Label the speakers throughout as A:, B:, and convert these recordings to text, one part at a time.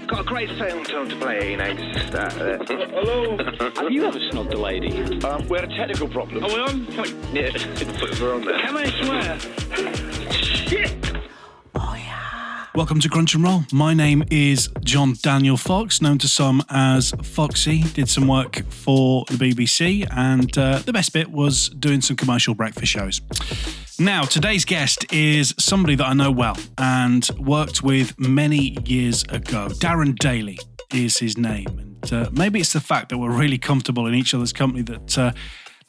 A: got a great film to play, just
B: hello? Have you ever snubbed a lady?
A: we had a technical problem.
B: Are we on?
A: Yeah, we're on there.
B: Can I swear? Shit!
C: Welcome to Crunch and Roll. My name is John Daniel Fox, known to some as Foxy. Did some work for the BBC, and the best bit was doing some commercial breakfast shows. Now, today's guest is somebody that I know well and worked with many years ago. Darren Daley is his name. And maybe it's the fact that we're really comfortable in each other's company that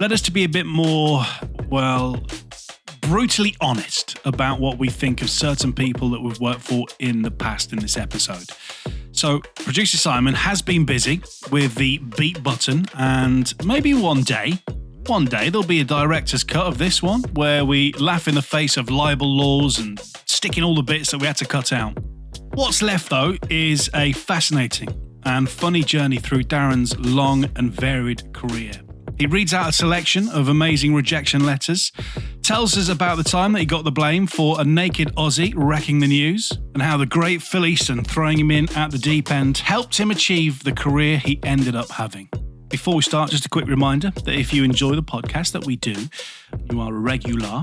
C: led us to be a bit more, well, brutally honest about what we think of certain people that we've worked for in the past in this episode. So, producer Simon has been busy with the beat button, and maybe one day there'll be a director's cut of this one where we laugh in the face of libel laws and stick in all the bits that we had to cut out. What's left, though, is a fascinating and funny journey through Darren's long and varied career. He reads out a selection of amazing rejection letters, tells us about the time that he got the blame for a naked Aussie wrecking the news, and how the great Phil Eason throwing him in at the deep end helped him achieve the career he ended up having. Before we start, just a quick reminder that if you enjoy the podcast that we do, you are a regular,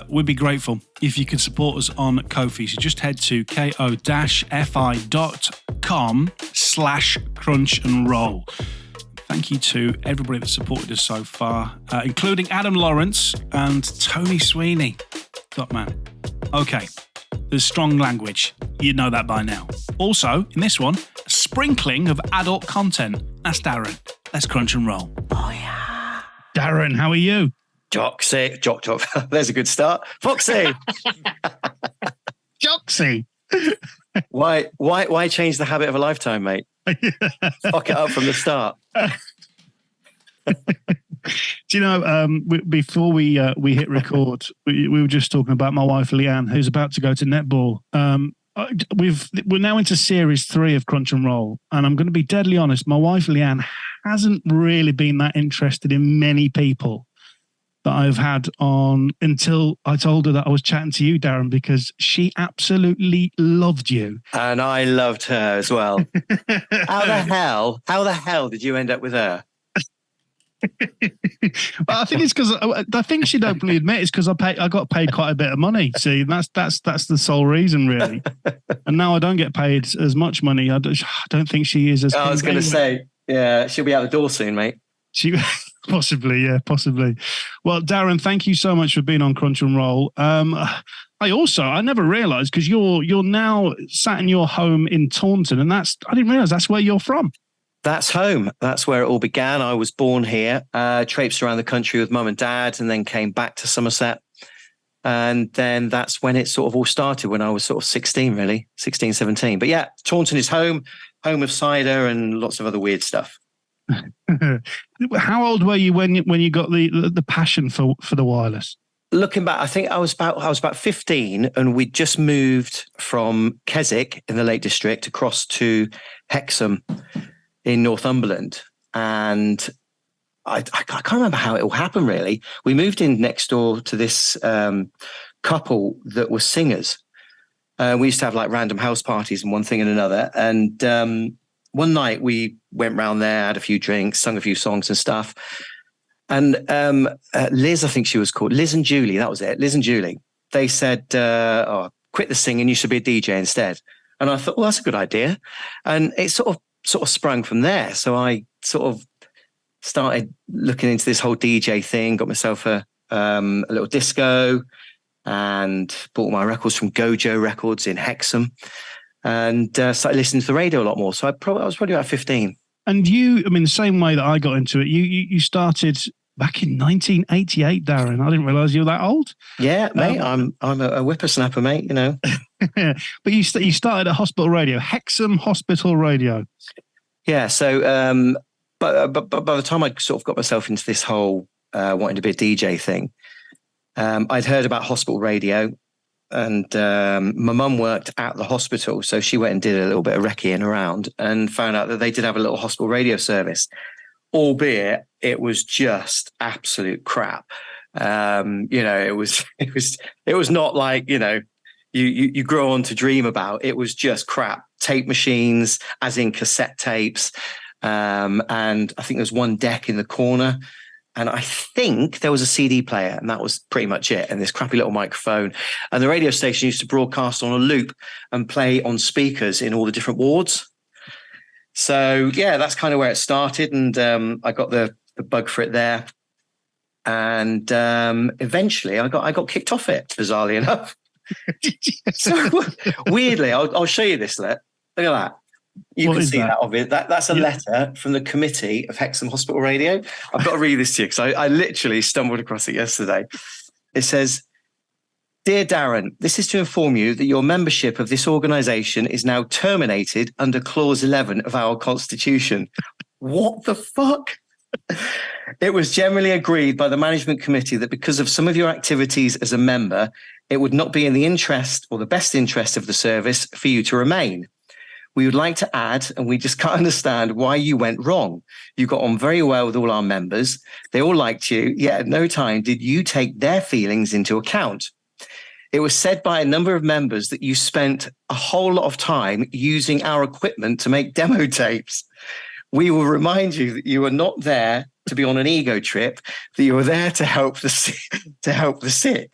C: we'd be grateful if you could support us on Ko-fi. So just head to ko-fi.com/crunch and roll. Thank you to everybody that supported us so far, including Adam Lawrence and Tony Sweeney. Top man. Okay, there's strong language. You know that by now. Also, in this one, a sprinkling of adult content. That's Darren. Let's crunch and roll. Oh, yeah. Darren, how are you?
D: Jocksy. Jock. There's a good start. Foxy.
C: Jocksy.
D: Why change the habit of a lifetime, mate? Fuck it up from the start.
C: Do you know, before we hit record, we were just talking about my wife Leanne, who's about to go to netball. We're now into series 3 of Crunch and Roll, and I'm going to be deadly honest. My wife Leanne hasn't really been that interested in many people that I've had on until I told her that I was chatting to you, Darren, because she absolutely loved you.
D: And I loved her as well. How the hell did you end up with her?
C: I think it's because I think she'd openly admit it's because I got paid quite a bit of money. See, that's the sole reason, really. And now I don't get paid as much money. I don't think she is as.
D: I was going to say, yeah, she'll be out the door soon, mate.
C: Possibly. Well, Darren, thank you so much for being on Crunch and Roll. I never realised, because you're now sat in your home in Taunton, and I didn't realise that's where you're from.
D: That's home. That's where it all began. I was born here, traipsed around the country with mum and dad, and then came back to Somerset. And then that's when it sort of all started, when I was sort of 16, 17. But yeah, Taunton is home of cider and lots of other weird stuff.
C: How old were you when you got the passion for the wireless?
D: Looking back, I think I was about 15, and we'd just moved from Keswick in the Lake District across to Hexham in Northumberland, and I can't remember how it all happened. Really, we moved in next door to this couple that were singers. We used to have like random house parties and one thing and another, and one night we went round there, had a few drinks, sung a few songs and stuff. And Liz, I think she was called, Liz and Julie, that was it, Liz and Julie. They said, quit the singing, you should be a DJ instead. And I thought, well, that's a good idea. And it sort of sprung from there. So I sort of started looking into this whole DJ thing, got myself a little disco, and bought my records from Gojo Records in Hexham. And started listening to the radio a lot more. So I was probably about 15.
C: And you, I mean, the same way that I got into it, you started back in 1988, Darren. I didn't realise you were that old.
D: Yeah, mate, I'm a whippersnapper, mate, you know.
C: But you started at Hospital Radio, Hexham Hospital Radio.
D: Yeah, so but by the time I sort of got myself into this whole wanting to be a DJ thing, I'd heard about Hospital Radio. And my mum worked at the hospital, so she went and did a little bit of recceing around and found out that they did have a little hospital radio service, albeit it was just absolute crap. It was not like, you grow on to dream about. It was just crap. Tape machines, as in cassette tapes. And I think there was one deck in the corner. And I think there was a CD player, and that was pretty much it. And this crappy little microphone. And the radio station used to broadcast on a loop and play on speakers in all the different wards. So yeah, that's kind of where it started. And I got the bug for it there. And eventually I got kicked off it, bizarrely enough. So weirdly, I'll show you this. Look at that. You can see that of it. That's a letter from the committee of Hexham Hospital Radio. I've got to read this to you because I literally stumbled across it yesterday. It says, "Dear Darren, this is to inform you that your membership of this organisation is now terminated under Clause 11 of our Constitution." What the fuck? "It was generally agreed by the management committee that because of some of your activities as a member, it would not be in the interest or the best interest of the service for you to remain. We would like to add, and we just can't understand why you went wrong. You got on very well with all our members. They all liked you, yet at no time did you take their feelings into account. It was said by a number of members that you spent a whole lot of time using our equipment to make demo tapes. We will remind you that you were not there to be on an ego trip, that you were there to help the sick.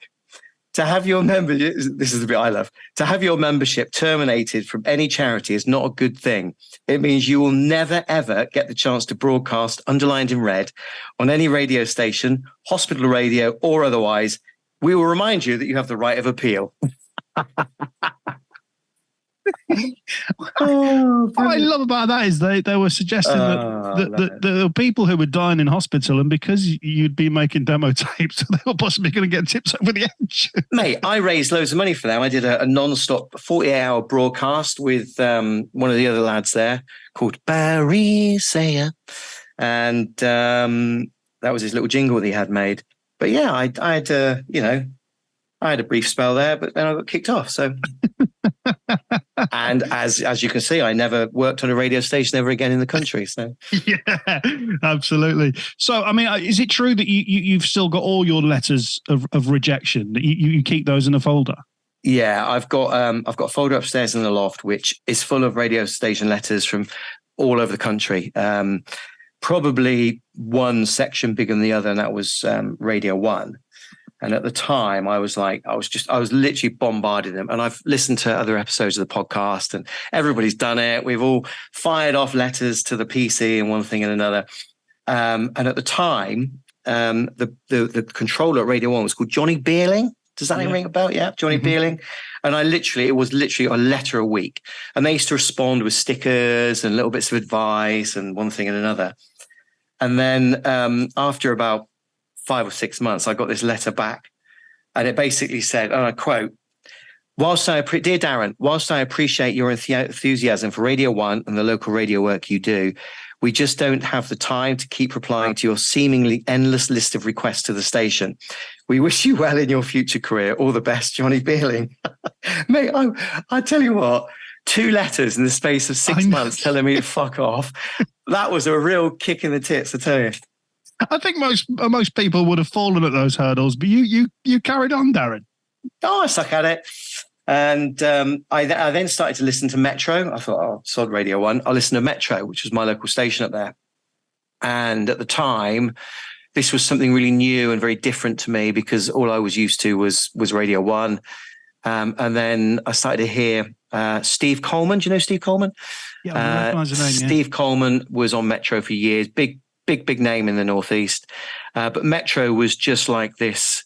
D: To have your membership, this is the bit I love, to have your membership terminated from any charity is not a good thing. It means you will never, ever get the chance to broadcast underlined in red on any radio station, hospital radio, or otherwise. We will remind you that you have the right of appeal."
C: What I love about that is they were suggesting that the people who were dying in hospital, and because you'd be making demo tapes, they were possibly going to get tips over the edge.
D: Mate, I raised loads of money for them. I did a non-stop 48-hour broadcast with one of the other lads there called Barry Sayer. And that was his little jingle that he had made. But yeah, I had a brief spell there, but then I got kicked off. So, and as you can see, I never worked on a radio station ever again in the country. So,
C: yeah, absolutely. So, I mean, is it true that you've still got all your letters of rejection? That you keep those in a folder?
D: Yeah, I've got a folder upstairs in the loft which is full of radio station letters from all over the country. Probably one section bigger than the other, and that was Radio 1. And at the time, I was literally bombarding them. And I've listened to other episodes of the podcast, and everybody's done it. We've all fired off letters to the PC and one thing and another. And at the time, the controller at Radio 1 was called Johnny Beerling. Does that ring a bell? Yeah, Johnny Beerling. And it was literally a letter a week. And they used to respond with stickers and little bits of advice and one thing and another. And then after about 5 or 6 months, I got this letter back, and it basically said, and I quote, Dear Darren, whilst I appreciate your enthusiasm for Radio 1 and the local radio work you do, we just don't have the time to keep replying to your seemingly endless list of requests to the station. We wish you well in your future career. All the best, Johnny Beerling." Mate, I tell you what, 2 letters in the space of 6 months telling me to fuck off. That was a real kick in the tits, I tell you.
C: I think most people would have fallen at those hurdles, but you carried on, Darren.
D: Oh, I suck at it. And I then started to listen to Metro. I thought, oh, sod Radio 1. I'll listen to Metro, which was my local station up there. And at the time, this was something really new and very different to me because all I was used to was Radio 1. And then I started to hear Steve Coleman. Do you know Steve Coleman?
C: Yeah, I recognize the name.
D: Steve Coleman was on Metro for years. Big name in the Northeast. But Metro was just like this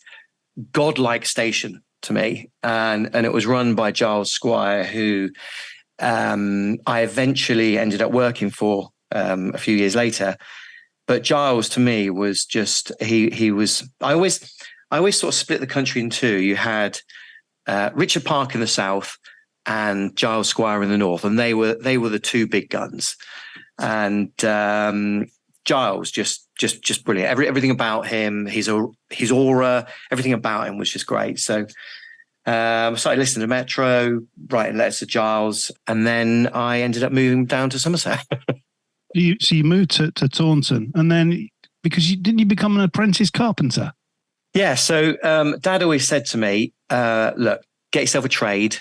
D: godlike station to me. And it was run by Giles Squire, who I eventually ended up working for a few years later. But Giles to me was just, he was, I always sort of split the country in two. You had Richard Park in the south and Giles Squire in the north. And they were the two big guns. And Giles just brilliant. Everything about him, his aura, everything about him was just great. So I started listening to Metro, writing letters to Giles, and then I ended up moving down to Somerset.
C: So you moved to Taunton, and then because didn't you become an apprentice carpenter?
D: Yeah. So Dad always said to me, "Look, get yourself a trade.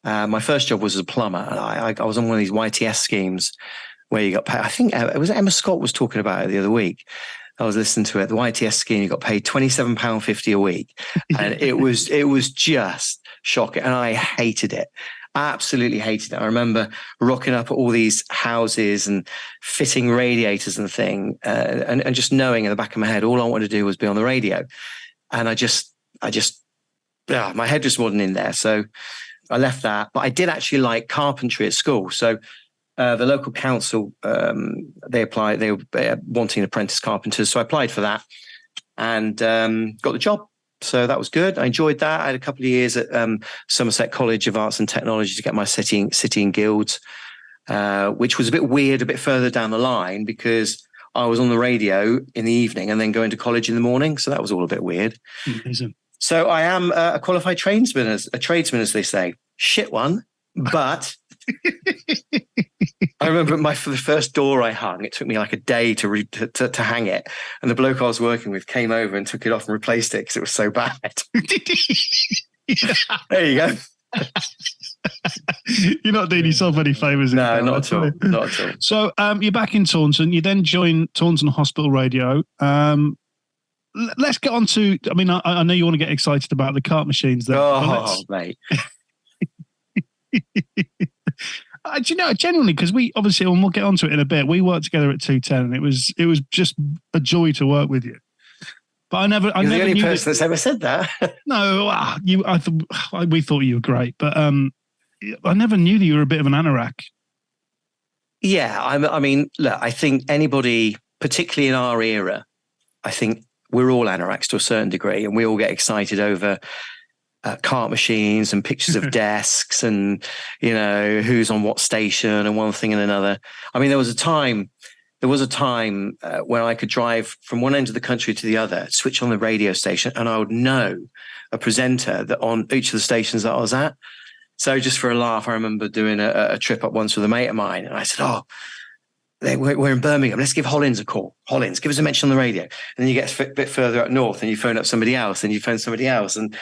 D: My first job was as a plumber. And I was on one of these YTS schemes where you got paid. I think it was Emma Scott was talking about it the other week. I was listening to it. The YTS scheme, you got paid £27.50 a week. And it was just shocking. And I hated it. Absolutely hated it. I remember rocking up at all these houses and fitting radiators and thing, and just knowing in the back of my head, all I wanted to do was be on the radio. And my head just wasn't in there. So I left that. But I did actually like carpentry at school. So the local council, they were wanting apprentice carpenters. So I applied for that and got the job. So that was good. I enjoyed that. I had a couple of years at Somerset College of Arts and Technology to get my city and guilds, which was a bit weird, a bit further down the line because I was on the radio in the evening and then going to college in the morning. So that was all a bit weird.
C: Amazing.
D: So I am a qualified tradesman, as they say. Shit one, but I remember for the first door I hung, it took me like a day to hang it. And the bloke I was working with came over and took it off and replaced it because it was so bad. There you go.
C: You're not doing yourself any favours.
D: No, not at all. Not at all.
C: So you're back in Taunton. You then join Taunton Hospital Radio. Let's get on to, I mean, I know you want to get excited about the cart machines there.
D: Oh, mate.
C: Do you know, genuinely, because we obviously, and we'll get onto it in a bit, we worked together at 210 and it was just a joy to work with you. But I never
D: the only person that's ever said that.
C: No, we thought you were great, but I never knew that you were a bit of an anorak.
D: Yeah, I mean, look, I think anybody, particularly in our era, I think we're all anoraks to a certain degree, and we all get excited over cart machines and pictures of desks and, you know, who's on what station and one thing and another. I mean, there was a time when I could drive from one end of the country to the other, switch on the radio station, and I would know a presenter that on each of the stations that I was at. So just for a laugh, I remember doing a trip up once with a mate of mine, and I said, we're in Birmingham. Let's give Hollins a call. Hollins, give us a mention on the radio. And then you get a bit further up north and you phone up somebody else and you phone somebody else. And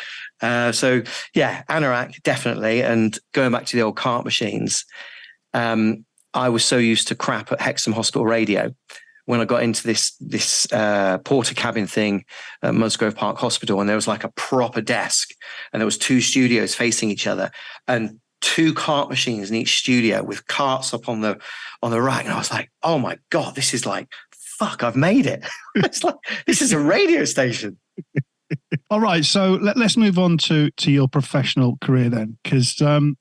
D: so, yeah, anorak, definitely. And going back to the old cart machines, I was so used to crap at Hexham Hospital Radio when I got into this porter cabin thing at Musgrove Park Hospital, and there was like a proper desk and there was two studios facing each other and two cart machines in each studio with carts up on the rack. And I was like, oh my God, this is like, fuck, I've made it. It's like, this is a radio station.
C: All right. So let's move on to your professional career then. Because, talk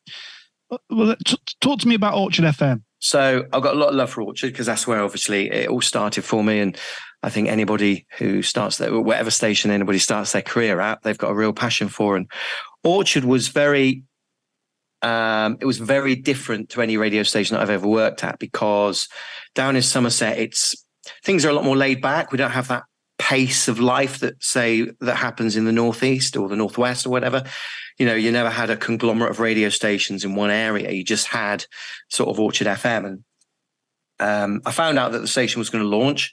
C: to me about Orchard FM.
D: So I've got a lot of love for Orchard because that's where obviously it all started for me. And I think anybody who starts whatever station anybody starts their career at, they've got a real passion for. And Orchard was very different to any radio station that I've ever worked at, because down in Somerset, things are a lot more laid back. We don't have that pace of life that happens in the Northeast or the Northwest or whatever. You know, you never had a conglomerate of radio stations in one area. You just had sort of Orchard FM. And I found out that the station was going to launch.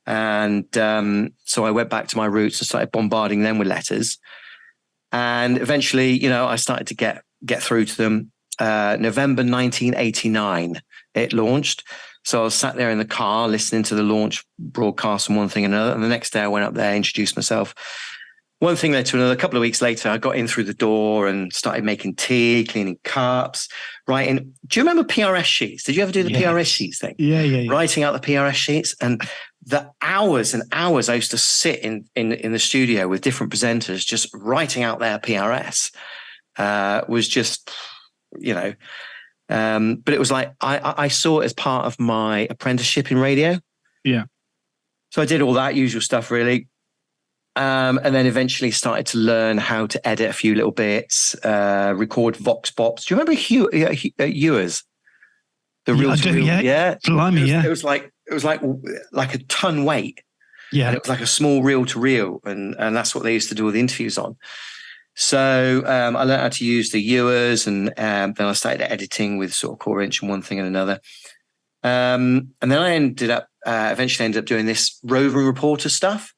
D: And so I went back to my roots and started bombarding them with letters. And eventually, you know, I started to get through to them. November 1989, it launched. So I was sat there in the car listening to the launch broadcast and one thing and another. And the next day I went up there, introduced myself. One thing led to another. A couple of weeks later, I got in through the door and started making tea, cleaning cups, writing. Do you remember PRS sheets? Did you ever do the PRS sheets thing?
C: Yeah.
D: Writing out the PRS sheets. And the hours and hours I used to sit in the studio with different presenters just writing out their PRS was just, you know. But it was like I saw it as part of my apprenticeship in radio.
C: Yeah.
D: So I did all that usual stuff, really. And then eventually started to learn how to edit a few little bits, record vox pops. Do you remember Ewers?
C: I do, yeah. Blimey,
D: It was like a ton weight.
C: Yeah.
D: And it was like a small reel to reel, and that's what they used to do all the interviews on. So I learned how to use the Ewers, and then I started editing with sort of Core Inch and one thing and another. And then I eventually ended up doing this roving reporter stuff.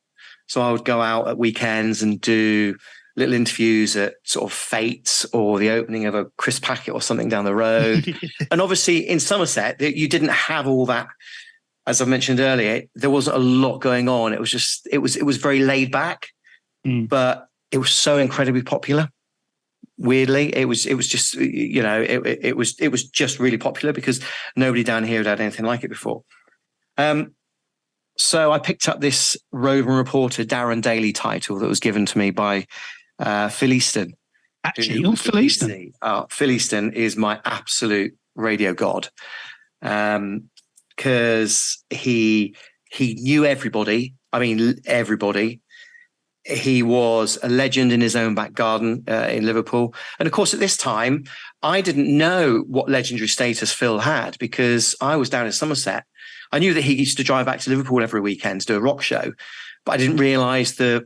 D: So I would go out at weekends and do little interviews at sort of Fates or the opening of a crisp packet or something down the road. And obviously in Somerset, you didn't have all that. As I mentioned earlier, there wasn't a lot going on. It was just, it was very laid back, but it was so incredibly popular. Weirdly, it was just, you know, it was just really popular because nobody down here had anything like it before. So I picked up this roving reporter Darren Daley title that was given to me by Phil Eason.
C: Actually, Phil Eason.
D: Phil Eason is my absolute radio god. Because he knew everybody. I mean, everybody. He was a legend in his own back garden in Liverpool. And of course, at this time, I didn't know what legendary status Phil had because I was down in Somerset. I knew that he used to drive back to Liverpool every weekend to do a rock show, but I didn't realise the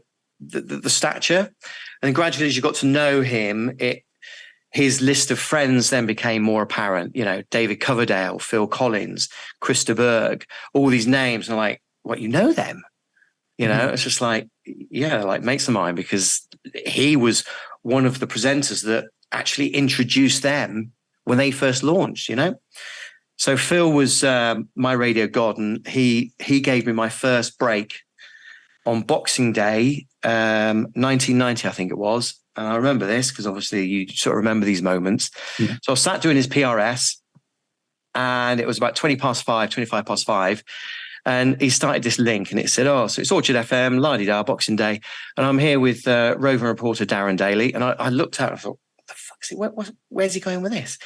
D: stature. And then gradually, as you got to know him, his list of friends then became more apparent. You know, David Coverdale, Phil Collins, Chris de Burgh, all these names. And I'm like, what, you know them? You know, it's just like, yeah, like mates of mine, because he was one of the presenters that actually introduced them when they first launched, you know? So Phil was my radio god, and he gave me my first break on Boxing Day, 1990, I think it was. And I remember this because obviously you sort of remember these moments. Yeah. So I was sat doing his PRS, and it was about 25 past 5. And he started this link, and it said, oh, so it's Orchard FM, la-di-da, Boxing Day. And I'm here with roving reporter Darren Daley. And I looked out and I thought, what the fuck is he? Where's he going with this?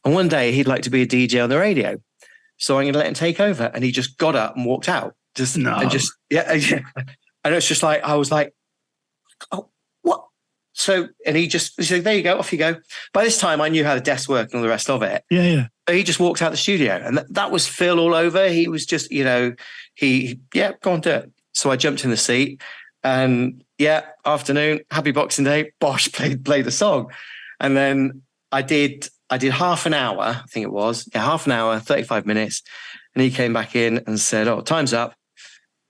D: And one day he'd like to be a DJ on the radio. So I'm going to let him take over. And he just got up and walked out. Yeah. And it's just like, I was like, oh, what? So, and he said, there you go, off you go. By this time, I knew how the desk worked and all the rest of it.
C: Yeah.
D: So he just walked out the studio, and that was Phil all over. He was just, you know, go on, do it. So I jumped in the seat, and afternoon, happy Boxing Day, Bosh, play the song. And then I did half an hour, I think it was. Yeah, half an hour, 35 minutes. And he came back in and said, oh, time's up.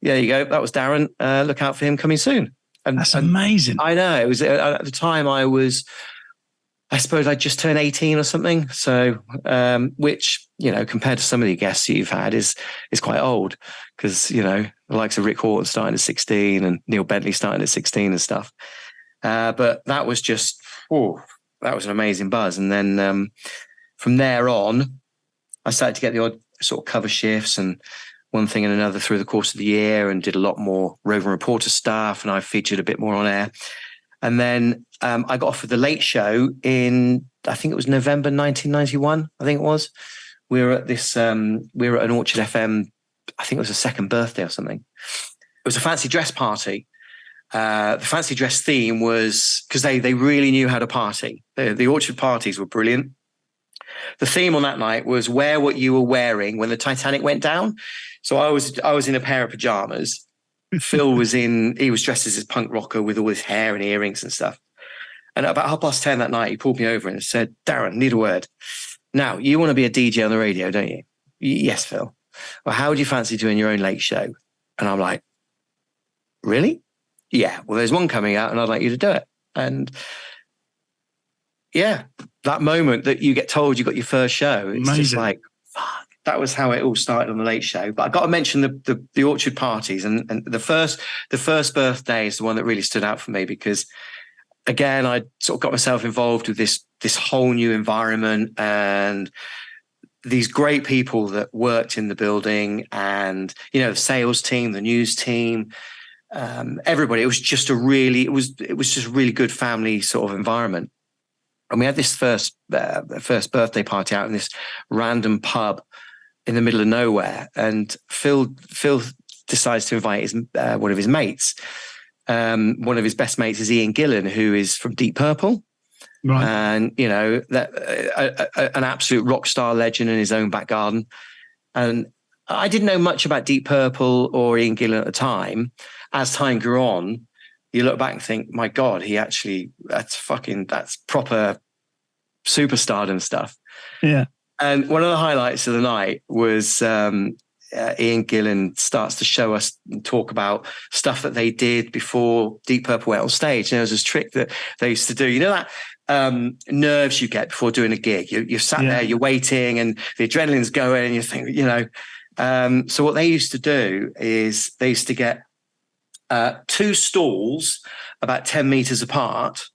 D: Yeah, there you go. That was Darren. Look out for him coming soon. And
C: that's amazing.
D: I know. It was at the time I suppose I just turned 18 or something. So, which, you know, compared to some of the guests you've had is quite old, because, you know, the likes of Rick Horton starting at 16 and Neil Bentley starting at 16 and stuff. But that was just, that was an amazing buzz. And then from there on, I started to get the odd sort of cover shifts and one thing and another through the course of the year, and did a lot more roving reporter stuff, and I featured a bit more on air. And then I got offered the Late Show in, I think it was November 1991, I think it was. We were at an Orchard FM, I think it was a second birthday or something. It was a fancy dress party. The fancy dress theme was, because they really knew how to party. The Orchard parties were brilliant. The theme on that night was wear what you were wearing when the Titanic went down. So I was in a pair of pajamas. Phil was dressed as his punk rocker with all his hair and earrings and stuff. And about 10:30 that night, he pulled me over and said, Darren, need a word. Now, you want to be a DJ on the radio, don't you? Yes, Phil. Well, how would you fancy doing your own late show? And I'm like, really? Yeah, well, there's one coming out and I'd like you to do it. And yeah, that moment that you get told you got your first show, it's amazing. Just like, fuck. That was how it all started on the Late Show. But I got to mention the Orchard parties, and the first birthday is the one that really stood out for me, because again, I sort of got myself involved with this whole new environment and these great people that worked in the building, and, you know, the sales team, the news team, everybody. It was just a really good family sort of environment. And we had this first birthday party out in this random pub in the middle of nowhere, and Phil decides to invite one of his mates. One of his best mates is Ian Gillan, who is from Deep Purple, right? And, you know, an absolute rock star legend in his own back garden. And I didn't know much about Deep Purple or Ian Gillan at the time. As time grew on, you look back and think, my God, that's proper superstardom stuff.
C: Yeah.
D: And one of the highlights of the night was Ian Gillan starts to show us and talk about stuff that they did before Deep Purple went on stage. And there was this trick that they used to do. You know that nerves you get before doing a gig? You're sat there, you're waiting, and the adrenaline's going, and you think, So what they used to do is they used to get 2 stalls about 10 meters apart,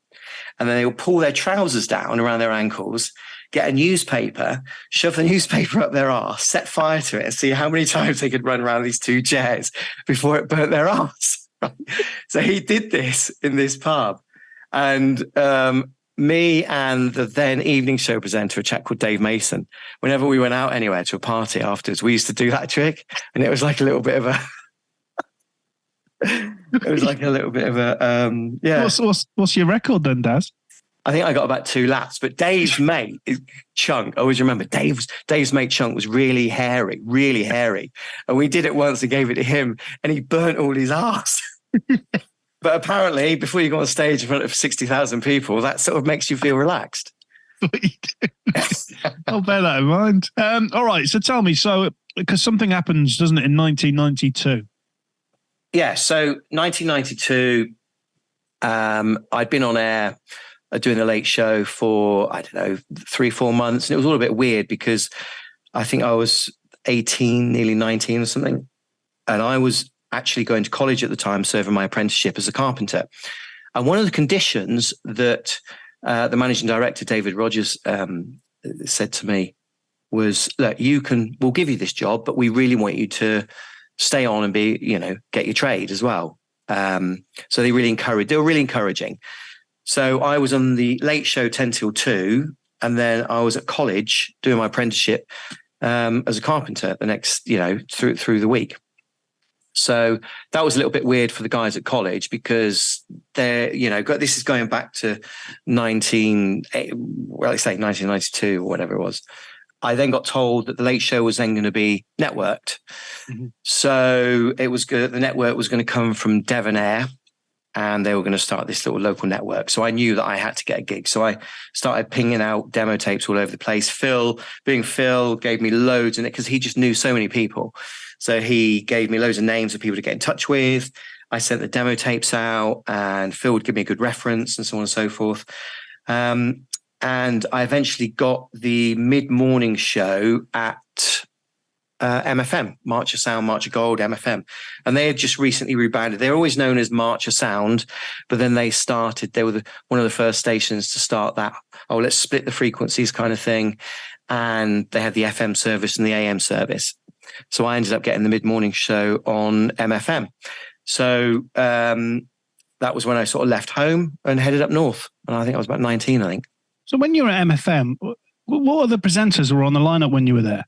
D: and then they would pull their trousers down around their ankles, get a newspaper, shove the newspaper up their arse, set fire to it, and see how many times they could run around these 2 chairs before it burnt their arse. So he did this in this pub. And me and the then evening show presenter, a chap called Dave Mason, whenever we went out anywhere to a party afterwards, we used to do that trick. And it was like a little bit of a...
C: What's your record then, Daz?
D: I think I got about 2 laps, but Dave's mate, Chunk, I always remember Dave's mate Chunk was really hairy. And we did it once and gave it to him, and he burnt all his arse. But apparently, before you go on stage in front of 60,000 people, that sort of makes you feel relaxed.
C: I'll bear that in mind. All right, so tell me, because something happens, doesn't it, in 1992?
D: Yeah, so 1992, I'd been on air doing the late show for, 3-4 months. And it was all a bit weird because I think I was 18, nearly 19 or something. And I was actually going to college at the time, serving my apprenticeship as a carpenter. And one of the conditions that the managing director, David Rogers, said to me was, look, we'll give you this job, but we really want you to stay on and get your trade as well. So they were really encouraging. So I was on the late show 10 till 2, and then I was at college doing my apprenticeship as a carpenter the next, through the week. So that was a little bit weird for the guys at college because this is going back to 1992 or whatever it was. I then got told that the late show was then going to be networked. Mm-hmm. So it was good. The network was going to come from Devon Air, and they were going to start this little local network. So I knew that I had to get a gig. So I started pinging out demo tapes all over the place. Phil gave me loads in it because he just knew so many people. So he gave me loads of names of people to get in touch with. I sent the demo tapes out, and Phil would give me a good reference and so on and so forth. And I eventually got the mid-morning show at MFM, March of Sound, March of Gold, MFM. And they had just recently rebranded. They're always known as March of Sound, but then they were one of the first stations to start that, let's split the frequencies kind of thing. And they had the FM service and the AM service. So I ended up getting the mid-morning show on MFM. So that was when I sort of left home and headed up north. And I think I was about 19, I think.
C: So when you were at MFM, what other presenters were on the lineup when you were there?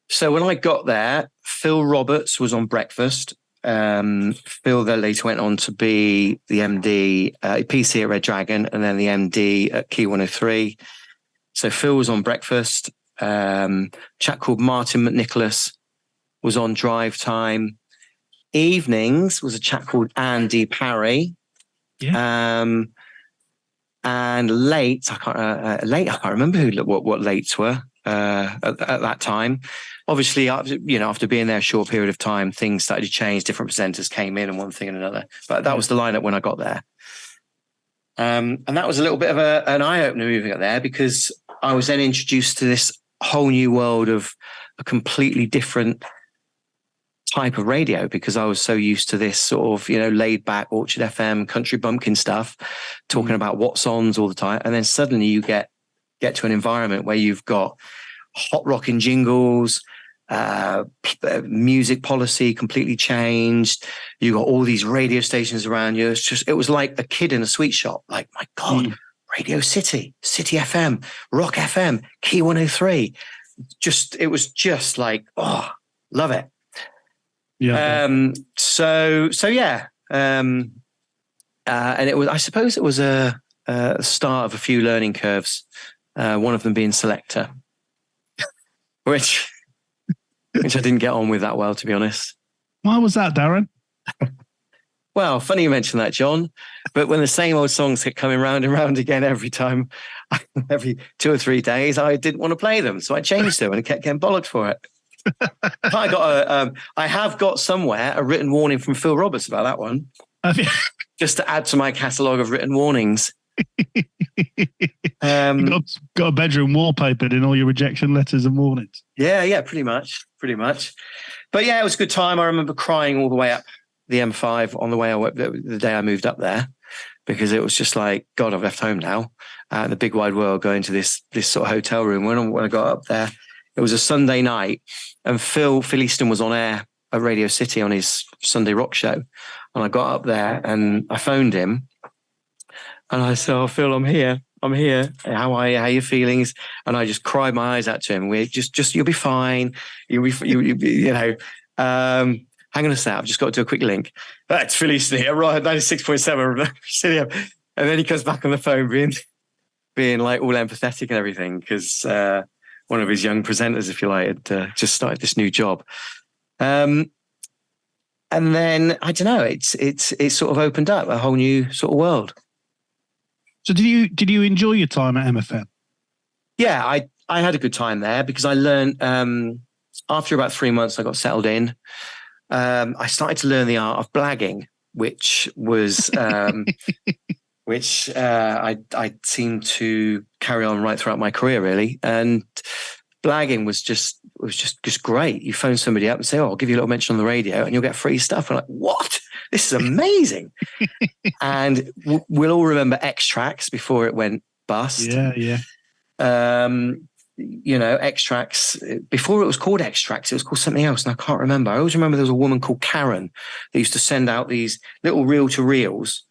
D: So when I got there, Phil Roberts was on breakfast. Phil then later went on to be the MD, PC at Red Dragon, and then the MD at Key 103. So Phil was on breakfast. Chap called Martin McNicholas was on drive time. Evenings was a chap called Andy Parry. Yeah. And late, I can't remember what lates were at that time. Obviously, after being there a short period of time, things started to change. Different presenters came in and one thing and another. But that was the lineup when I got there. And that was a little bit of an eye-opener moving up there because I was then introduced to this whole new world of a completely different type of radio because I was so used to this sort of, laid back Orchard FM, country bumpkin stuff, talking about what's ons all the time. And then suddenly you get to an environment where you've got hot rocking jingles, music policy completely changed. You got all these radio stations around you. It was like a kid in a sweet shop. Like, my God, Radio City, City FM, Rock FM, Key 103. It was just like, love it. Yeah. And I suppose it was a start of a few learning curves. One of them being selector, which I didn't get on with that well, to be honest.
C: Why was that, Darren?
D: Well, funny you mention that, John. But when the same old songs kept coming round and round again every time, every 2 or 3 days, I didn't want to play them. So I changed them and kept getting bollocked for it. I got I have got somewhere a written warning from Phil Roberts about that one.
C: Have you?
D: Just to add to my catalogue of written warnings.
C: Got a bedroom wallpapered in all your rejection letters and warnings.
D: Yeah, pretty much. But yeah, it was a good time. I remember crying all the way up the M5 on the way the day I moved up there, because it was just like, God, I've left home now, in the big wide world, going to this sort of hotel room. When I got up there, it was a Sunday night, and Phil Eason was on air at Radio City on his Sunday rock show. And I got up there and I phoned him and I said, "Oh, Phil, I'm here. How are you? How are your feelings?" And I just cried my eyes out to him. We just you'll be fine. You'll be hang on a sec. I've just got to do a quick link. That's Phil Eason here, right? 96.7. And then he comes back on the phone being like all empathetic and everything, because one of his young presenters, if you like, had just started this new job. And then I don't know, it's sort of opened up a whole new sort of world.
C: So did you enjoy your time at MFM?
D: Yeah, I had a good time there, because I learned after about 3 months I got settled in. I started to learn the art of blagging, which was I seemed to carry on right throughout my career, really. And blagging was just great. You phone somebody up and say, "Oh, I'll give you a little mention on the radio and you'll get free stuff." I'm like, what? This is amazing. And we'll all remember X-Tracks before it went bust.
C: Yeah.
D: X-Tracks, before it was called X-Tracks, it was called something else, and I can't remember. I always remember there was a woman called Karen that used to send out these little reel-to-reels,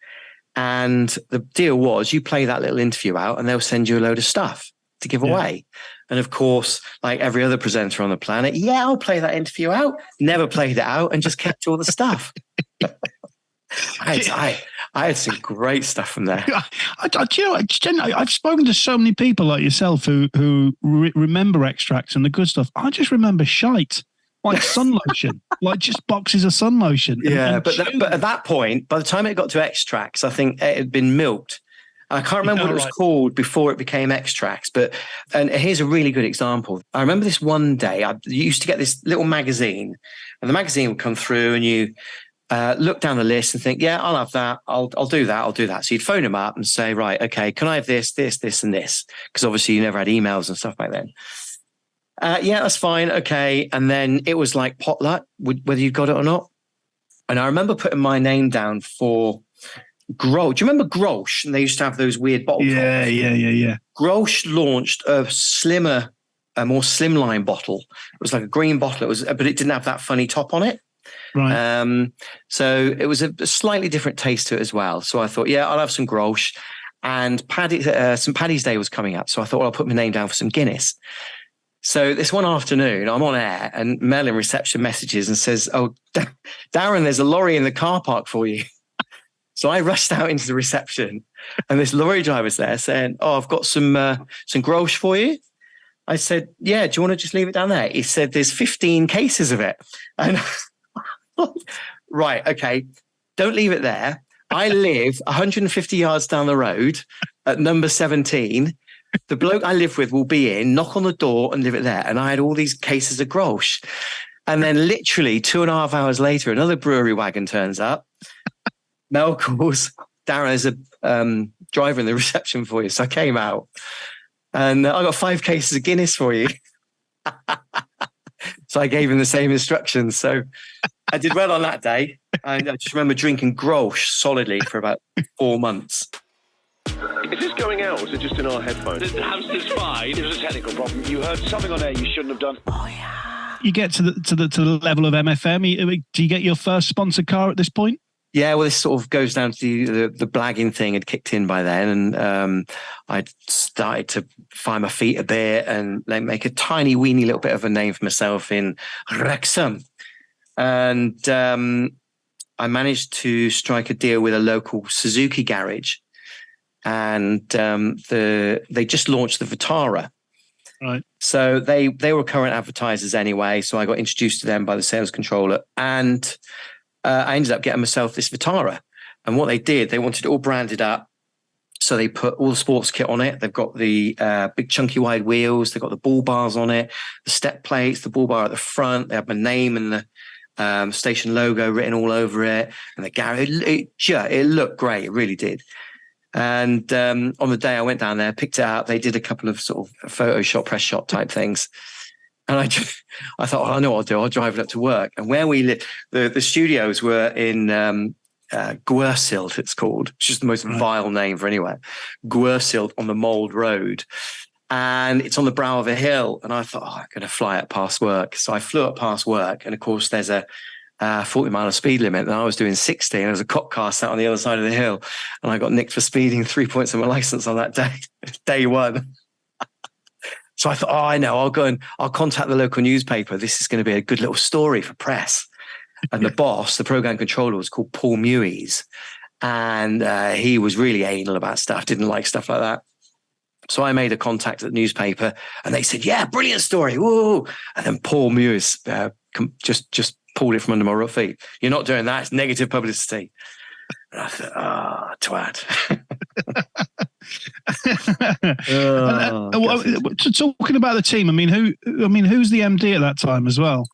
D: and the deal was you play that little interview out and they'll send you a load of stuff to give away. And of course, like every other presenter on the planet, I'll play that interview out. Never played it out and just kept all the stuff. I had some great stuff from there.
C: I've spoken to so many people like yourself who remember Extracts and the good stuff. I just remember shite, like sun lotion, like just boxes of sun lotion.
D: But at that point, by the time it got to Extracts, I think it had been milked. I can't remember what it was called before it became Extracts, and here's a really good example. I remember this one day, I used to get this little magazine, and the magazine would come through and you look down the list and think, yeah, I'll have that. I'll do that. So you'd phone them up and say, right, okay, can I have this, and this? Because obviously you never had emails and stuff back then. Yeah, that's fine. Okay. And then it was like potluck, whether you got it or not. And I remember putting my name down for Grolsch. Do you remember Grolsch? And they used to have those weird bottle tops.
C: Yeah.
D: Grolsch launched a more slimline bottle. It was like a green bottle. But it didn't have that funny top on it.
C: Right.
D: So it was a slightly different taste to it as well. So I thought, yeah, I'll have some Grolsch. And St. Paddy's Day was coming up. So I thought, well, I'll put my name down for some Guinness. So this one afternoon, I'm on air and Mel in reception messages and says, "Oh, Darren, there's a lorry in the car park for you." So I rushed out into the reception and this lorry driver's there saying, "Oh, I've got some Grolsch for you." I said, "Yeah, do you want to just leave it down there?" He said, "There's 15 cases of it." And right, okay, don't leave it there. I live 150 yards down the road at number 17. The bloke I live with will be in, knock on the door and leave it there. And I had all these cases of Grolsch. And then literally 2.5 hours later, another brewery wagon turns up. Mel calls, "Darren, there's a driver in the reception for you." So I came out and I got 5 cases of Guinness for you. So I gave him the same instructions. So I did well on that day. I just remember drinking Grolsch solidly for about 4 months.
A: Is this going out or is it just in our headphones?
B: The hamster's fine.
A: It was a technical problem. You heard something on air you shouldn't have done.
B: Oh, yeah.
C: You get to the level of MFM. Do you get your first sponsored car at this point?
D: Yeah, well, this sort of goes down to the blagging thing had kicked in by then, and I'd started to find my feet a bit and make a tiny weeny little bit of a name for myself in Wrexham. And I managed to strike a deal with a local Suzuki garage, and they just launched the Vitara.
C: Right.
D: So they were current advertisers anyway, so I got introduced to them by the sales controller, and I ended up getting myself this Vitara. And what they did, they wanted it all branded up So they put all the sports kit on it. They've got the big chunky wide wheels. They've got the bull bars on it, the step plates, the bull bar at the front. They have my name and the station logo written all over it. And the garage, it looked great. It really did. And on the day I went down there, picked it up, they did a couple of sort of Photoshop, press shot type things. And I thought, I know what I'll do. I'll drive it up to work. And where we live, the studios were in Gwersild, it's called. It's just the most vile name for anywhere. Gwersild on the Mould Road. And it's on the brow of a hill. And I thought, I'm going to fly up past work. So I flew up past work. And of course, there's a 40-mile speed limit. And I was doing 60. And there was a cop car sat on the other side of the hill. And I got nicked for speeding, 3 points on my license on that day, day one. So I thought, I know, I'll contact the local newspaper. This is going to be a good little story for press. And the boss, the program controller, was called Paul Mewes. And he was really anal about stuff, didn't like stuff like that. So I made a contact at the newspaper and they said, yeah, brilliant story. Woo. And then Paul Mewes just pulled it from under my feet. You're not doing that. It's negative publicity. And I thought, twat.
C: Talking about the team, who's the MD at that time as well?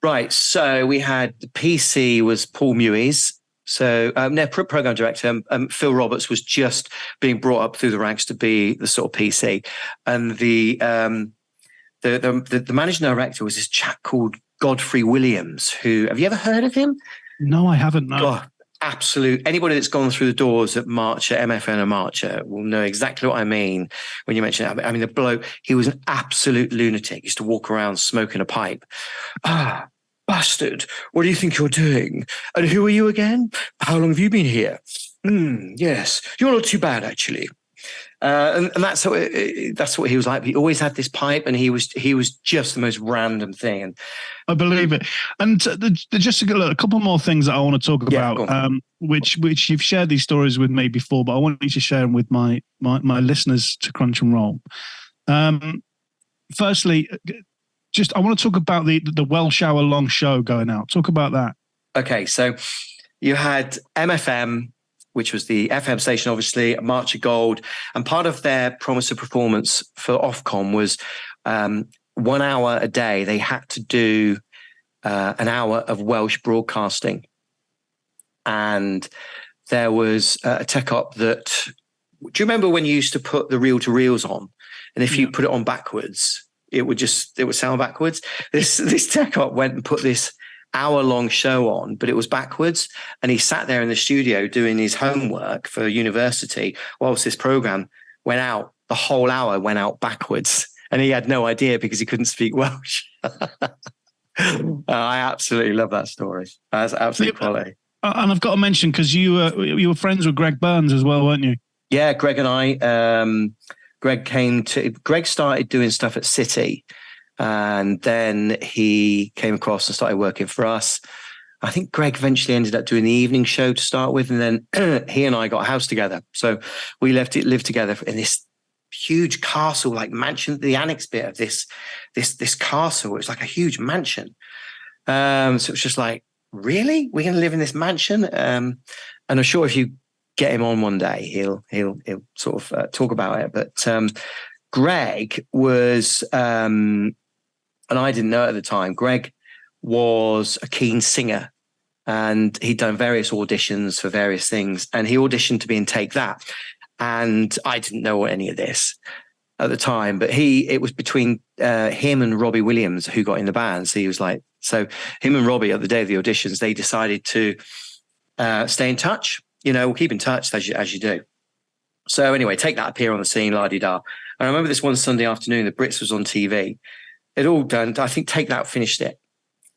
D: Right. So we had the PC was Paul Mewes. So program director, Phil Roberts was just being brought up through the ranks to be the sort of PC, and the managing director was this chap called Godfrey Williams. Who, have you ever heard of him?
C: No, I haven't. No.
D: God, absolute. Anybody that's gone through the doors at Marcher, MFN and Marcher will know exactly what I mean when you mention it. I mean, the bloke, he was an absolute lunatic. He used to walk around smoking a pipe. Bastard, what do you think you're doing? And who are you again? How long have you been here? Yes, you're not too bad, actually. And that's what he was like. He always had this pipe, and he was just the most random thing. And
C: I believe it. And just a couple more things that I want to talk about, which you've shared these stories with me before, but I want you to share them with my listeners to Crunch and Roll. Firstly, I want to talk about the Welsh Hour long show going out. Talk about that. Okay, so you had MFM, which was the FM station, obviously, March of Gold. And part of their promise of performance for Ofcom was 1 hour a day. They had to do an hour of Welsh broadcasting. And there was a tech-op that... Do you remember when you used to put the reel-to-reels on? And if you put it on backwards, it would sound backwards. This tech-op went and put this hour-long show on, but it was backwards. And he sat there in the studio doing his homework for university whilst this program went out. The whole hour went out backwards. And he had no idea because he couldn't speak Welsh. I absolutely love that story. That's absolutely quality. And I've got to mention, because you were friends with Greg Burns as well, weren't you?
D: Yeah, Greg and I... Greg started doing stuff at City, and then he came across and started working for us. I think Greg eventually ended up doing the evening show to start with, and then he and I got a house together. So we lived together in this huge castle, like mansion, the annex bit of this castle. It was like a huge mansion. So it was just like, really? We're going to live in this mansion? And I'm sure if you get him on one day, he'll sort of talk about it. But Greg was, and I didn't know at the time, Greg was a keen singer, and he'd done various auditions for various things, and he auditioned to be in Take That. And I didn't know any of this at the time, but it was between him and Robbie Williams who got in the band. So he was like, so him and Robbie at the day of the auditions, they decided to stay in touch. We'll keep in touch as you do. So anyway, Take That appear on the scene, la-di-da. And I remember this one Sunday afternoon, the Brits was on TV. It all done. I think Take That finished it.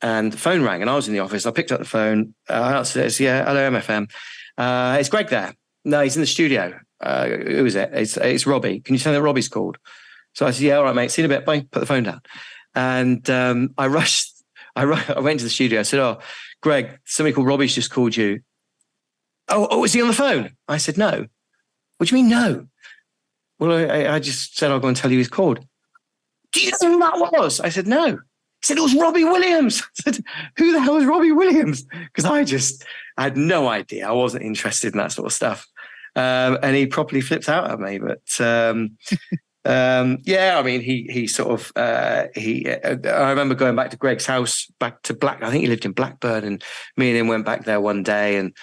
D: And the phone rang, and I was in the office. I picked up the phone. I answered it. Yeah, hello, MFM. Is Greg there? No, he's in the studio. Who is it? It's Robbie. Can you tell me that Robbie's called? So I said, yeah, all right, mate. See you in a bit. Bye. Put the phone down. And I rushed. I went to the studio. I said, oh, Greg, somebody called Robbie's just called you. Oh, is he on the phone? I said, no. What do you mean, no? Well, I just said I'll go and tell you he's called. Do you know who that was? I said, no. He said, it was Robbie Williams. I said, who the hell is Robbie Williams? Because I had no idea. I wasn't interested in that sort of stuff. And he properly flipped out at me. But yeah, I mean, he sort of I remember going back to Greg's house, back to I think he lived in Blackburn, and me and him went back there one day, and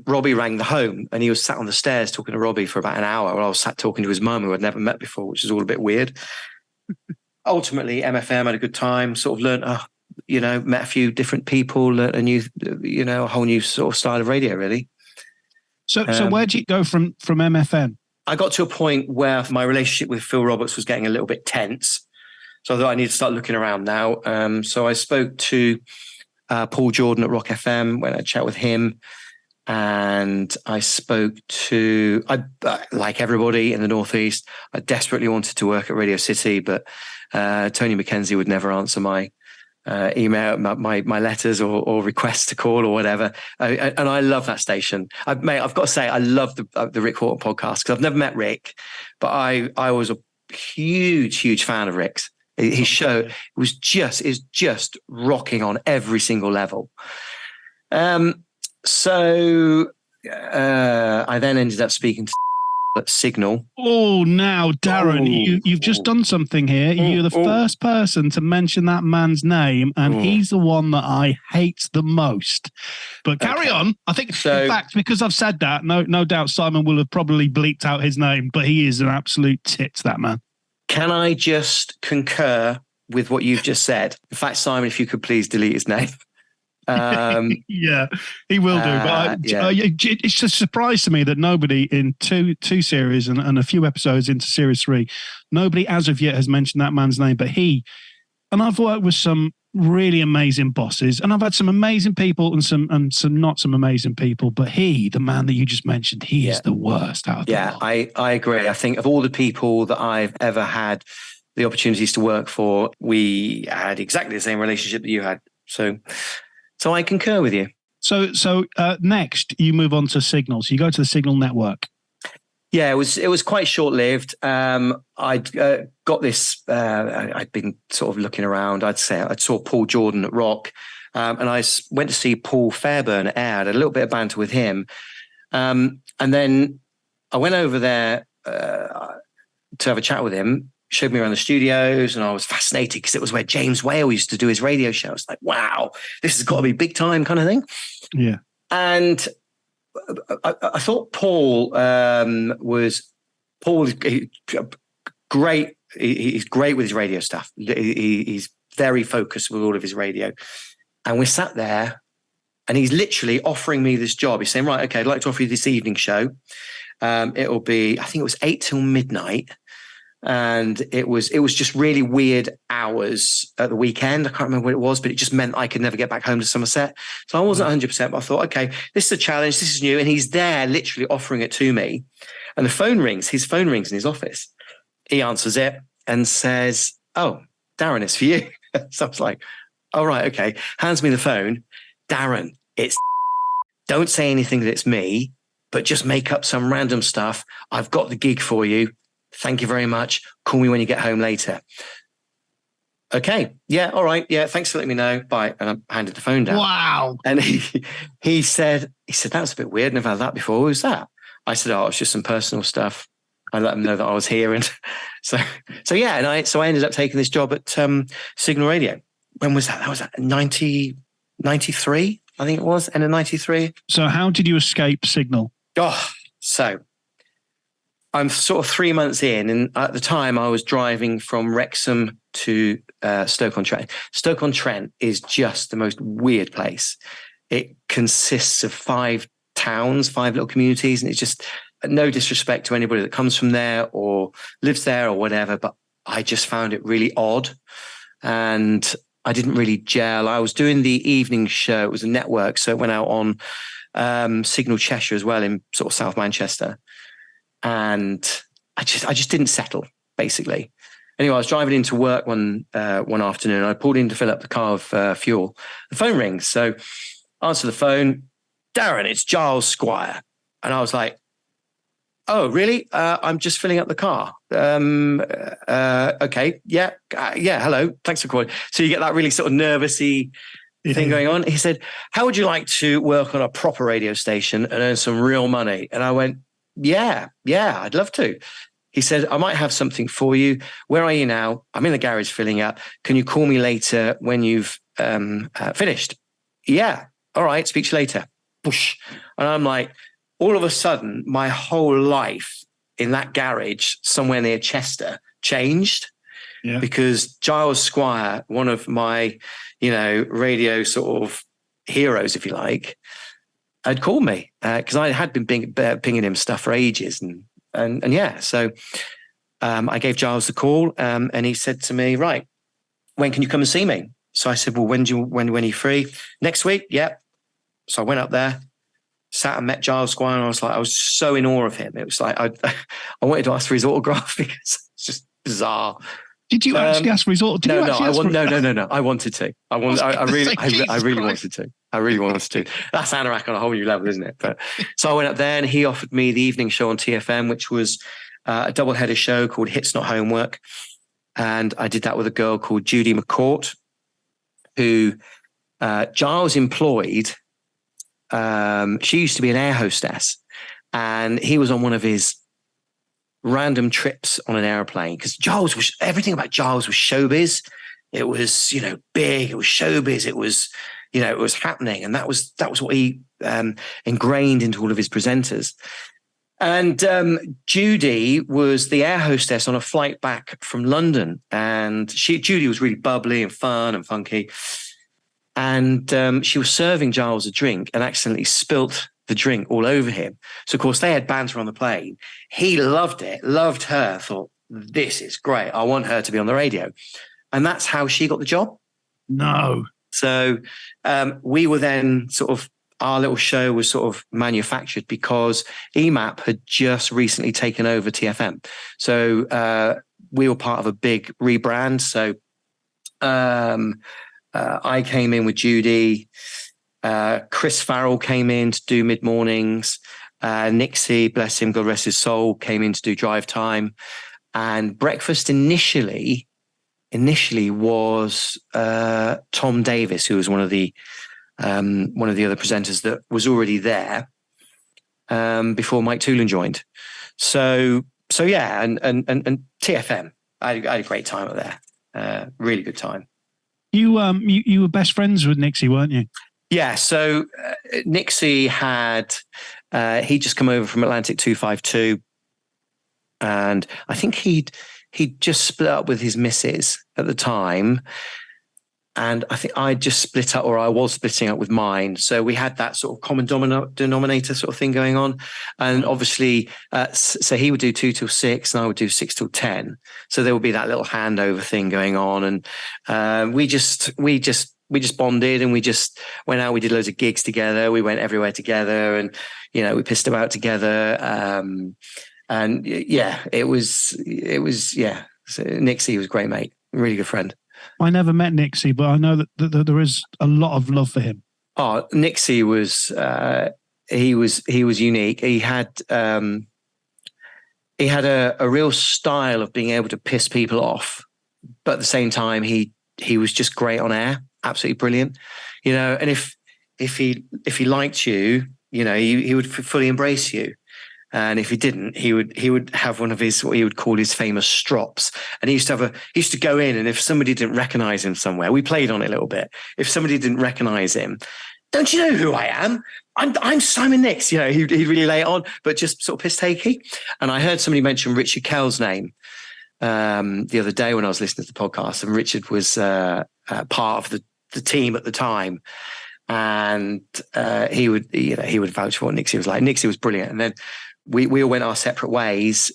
D: Robbie rang the home, and he was sat on the stairs talking to Robbie for about an hour while I was sat talking to his mum, who I'd never met before, which is all a bit weird. Ultimately, MFM had a good time, sort of learned, met a few different people, learned a whole new sort of style of radio, really.
C: So where did you go from MFM?
D: I got to a point where my relationship with Phil Roberts was getting a little bit tense. So I thought I need to start looking around now. So I spoke to Paul Jordan at Rock FM, went and chat with him. And I spoke to, like everybody in the Northeast, I desperately wanted to work at Radio City, but Tony McKenzie would never answer my email, my letters or requests to call or whatever. And I love that station. I've got to say, I love the Rick Horton podcast, because I've never met Rick, but I was a huge fan of Rick's. His show is just rocking on every single level. So I then ended up speaking to at Signal.
C: Oh, now, Darren, you've just done something here. You're the first person to mention that man's name, and he's the one that I hate the most. But carry on. I think, in fact, because I've said that, no doubt Simon will have probably bleeped out his name, but he is an absolute tit, that man.
D: Can I just concur with what you've just said? In fact, Simon, if you could please delete his name.
C: Yeah, he will do. But it's a surprise to me that nobody in two series and a few episodes into series 3, nobody as of yet has mentioned that man's name. But and I've worked with some really amazing bosses, and I've had some amazing people and some not some amazing people. But the man that you just mentioned, he is the worst out of them all.
D: I agree. I think of all the people that I've ever had the opportunities to work for, we had exactly the same relationship that you had. So I concur with you.
C: So next you move on to Signal. So you go to the Signal network.
D: Yeah, it was quite short-lived. I'd got this. I'd been sort of looking around. I saw Paul Jordan at Rock, and I went to see Paul Fairburn at Air. I had a little bit of banter with him, and then I went over there to have a chat with him. Showed me around the studios, and I was fascinated because it was where James Whale used to do his radio show. I was like, wow, this has got to be big time kind of thing.
C: Yeah.
D: And I thought Paul was great. He's great with his radio stuff. He's very focused with all of his radio. And we sat there, and he's literally offering me this job. He's saying, right, okay, I'd like to offer you this evening show. It'll be, I think it was 8 till midnight. And it was just really weird hours at the weekend. I can't remember what it was, but it just meant I could never get back home to Somerset. So I wasn't 100%, but I thought, okay, this is a challenge. This is new. And he's there literally offering it to me. And the phone rings. His phone rings in his office. He answers it and says, oh, Darren, it's for you. So I was like, oh, right, okay. Hands me the phone. Darren, it's don't say anything that it's me, but just make up some random stuff. I've got the gig for you. Thank you very much. Call me when you get home later. Okay. Yeah. All right. Yeah. Thanks for letting me know. Bye. And I handed the phone down.
C: Wow.
D: And he said, that was a bit weird. Never had that before. What was that? I said, oh, it's just some personal stuff. I let him know that I was here. And so yeah. And I ended up taking this job at Signal Radio. When was that? That was 93, I think it was, end of 93.
C: So how did you escape Signal?
D: So I'm sort of 3 months in, and at the time I was driving from Wrexham to Stoke-on-Trent. Stoke-on-Trent is just the most weird place. It consists of 5 towns, 5 little communities, and it's just no disrespect to anybody that comes from there or lives there or whatever, but I just found it really odd, and I didn't really gel. I was doing the evening show. It was a network, so it went out on Signal Cheshire as well in sort of South Manchester. And I just didn't settle, basically. Anyway, I was driving into work one afternoon. I pulled in to fill up the car with fuel. The phone rings. So I answer the phone. Darren, it's Giles Squire. And I was like, oh, really? I'm just filling up the car. Okay. Yeah. Hello. Thanks for calling. So you get that really sort of nervousy thing going on. He said, how would you like to work on a proper radio station and earn some real money? And I went, yeah, I'd love to. He said, I might have something for you. Where are you now? I'm in the garage filling up. Can you call me later when you've finished? Yeah. All right. Speak to you later. Whoosh. And I'm like, all of a sudden, my whole life in that garage somewhere near Chester changed.
C: Yeah.
D: Because Giles Squire, one of my, radio sort of heroes, if you like, had called me because I had been pinging him stuff for ages. And yeah, so I gave Giles the call and he said to me, right, when can you come and see me? So I said, well, when are you free? Next week? Yeah. So I went up there, sat and met Giles Squire, and I was so in awe of him. It was like, I wanted to ask for his autograph because it's just bizarre.
C: Did you actually ask for his autograph?
D: No. I wanted to. I really wanted to. I really wanted to. That's Anorak on a whole new level, isn't it? But so I went up there and he offered me the evening show on TFM, which was a double-header show called Hits Not Homework. And I did that with a girl called Judy McCourt, who Giles employed. She used to be an air hostess, and he was on one of his random trips on an airplane because everything about Giles was showbiz. It was, big. It was showbiz. It was, it was happening. And that was what he ingrained into all of his presenters. And Judy was the air hostess on a flight back from London. And Judy was really bubbly and fun and funky. And she was serving Giles a drink and accidentally spilt the drink all over him. So, of course, they had banter on the plane. He loved it, loved her, thought, this is great. I want her to be on the radio. And that's how she got the job.
C: No.
D: So we were then our little show was sort of manufactured because EMAP had just recently taken over TFM. So we were part of a big rebrand. So I came in with Judy. Chris Farrell came in to do mid-mornings. Nixie, bless him, God rest his soul, came in to do drive time. And breakfast initially was Tom Davis, who was one of the other presenters that was already there before Mike Toolan joined. So yeah, and TFM, I had a great time up there. Really good time.
C: You were best friends with Nixie, weren't you?
D: Yeah, so Nixie he'd just come over from Atlantic 252, and I think he'd just split up with his missus at the time, and I think I just split up, or I was splitting up with mine. So we had that sort of common denominator sort of thing going on, and obviously, so he would do 2 till 6, and I would do 6 till 10. So there would be that little handover thing going on, and we just bonded, and we just went out. We did loads of gigs together. We went everywhere together, and we pissed about together. And yeah, it was yeah. So Nixie was a great mate, really good friend.
C: I never met Nixie, but I know that there is a lot of love for him.
D: Oh, Nixie was he was unique. He had a real style of being able to piss people off, but at the same time he was just great on air. Absolutely brilliant, and if he liked you, he would fully embrace you. And if he didn't, he would have one of his, what he would call his famous strops. And he used to go in, and if somebody didn't recognize him somewhere, we played on it a little bit. If somebody didn't recognize him, don't you know who I am? I'm Simon Nix. He'd really lay it on, but just sort of piss takey. And I heard somebody mention Richard Kell's name the other day when I was listening to the podcast, and Richard was part of the team at the time. And he would vouch for what Nixie was like. Nixie was brilliant. And then we all went our separate ways.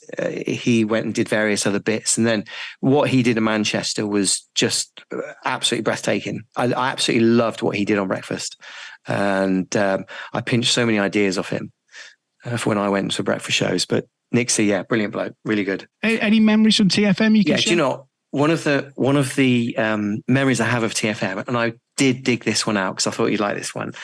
D: He went and did various other bits. And then what he did in Manchester was just absolutely breathtaking. I absolutely loved what he did on Breakfast. And I pinched so many ideas off him for when I went to breakfast shows. But Nixie, yeah, brilliant bloke, really good.
C: Any memories from TFM you can share?
D: Do you know, one of the memories I have of TFM, and I did dig this one out because I thought you'd like this one.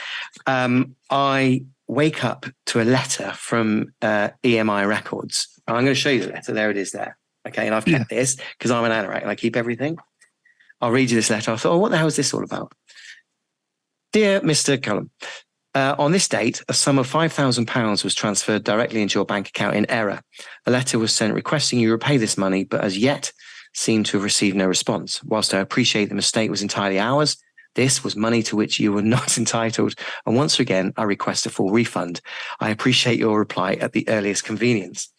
D: I wake up to a letter from EMI Records. And I'm going to show you the letter. There it is there. Okay. And I've kept this because I'm an anorak and I keep everything. I'll read you this letter. I thought, what the hell is this all about? Dear Mr. Cullum, On this date, a sum of £5,000 was transferred directly into your bank account in error. A letter was sent requesting you repay this money, but as yet seemed to have received no response. Whilst I appreciate the mistake was entirely ours, this was money to which you were not entitled. And once again, I request a full refund. I appreciate your reply at the earliest convenience.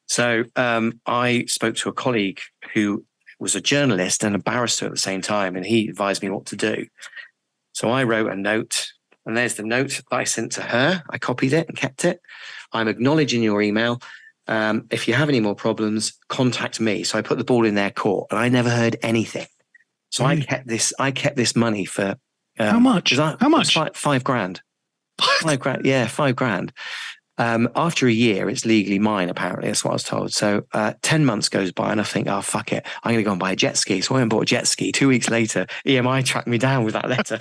D: So I spoke to a colleague who was a journalist and a barrister at the same time, and he advised me what to do. So I wrote a note. And there's the note that I sent to her. I copied it and kept it. I'm acknowledging your email. If you have any more problems, contact me. So I put the ball in their court, and I never heard anything. So really? I kept this money for
C: how much? How much?
D: $5 grand. $5 grand. Yeah, $5 grand. After a year, it's legally mine, apparently. That's what I was told. So 10 months goes by and I think, oh, fuck it. I'm going to go and buy a jet ski. So I went and bought a jet ski. 2 weeks later, EMI tracked me down with that letter.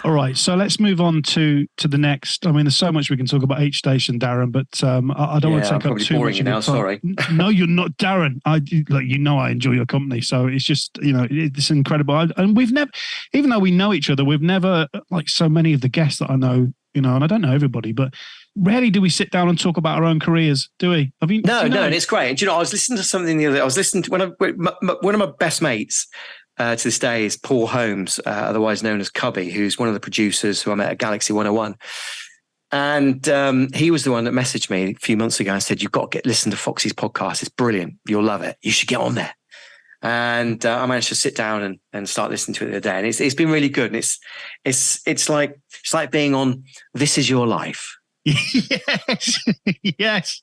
C: All right, so let's move on to the next. I mean, there's so much we can talk about each station, Darren, but I don't want to take up too much of your time.
D: Sorry.
C: No, you're not, Darren. I enjoy your company, so it's just, it's incredible. And we've never, even though we know each other, we've never, like so many of the guests that I know, and I don't know everybody, but rarely do we sit down and talk about our own careers, do we?
D: No, and it's great. I was listening to something the other day. I was listening to one of my best mates. To this day is Paul Holmes, otherwise known as Cubby, who's one of the producers who I met at Galaxy 101. And he was the one that messaged me a few months ago and said, you've got to listen to Foxy's podcast. It's brilliant. You'll love it. You should get on there. And I managed to sit down and start listening to it the other day. And it's been really good. And it's like being on This Is Your Life.
C: Yes,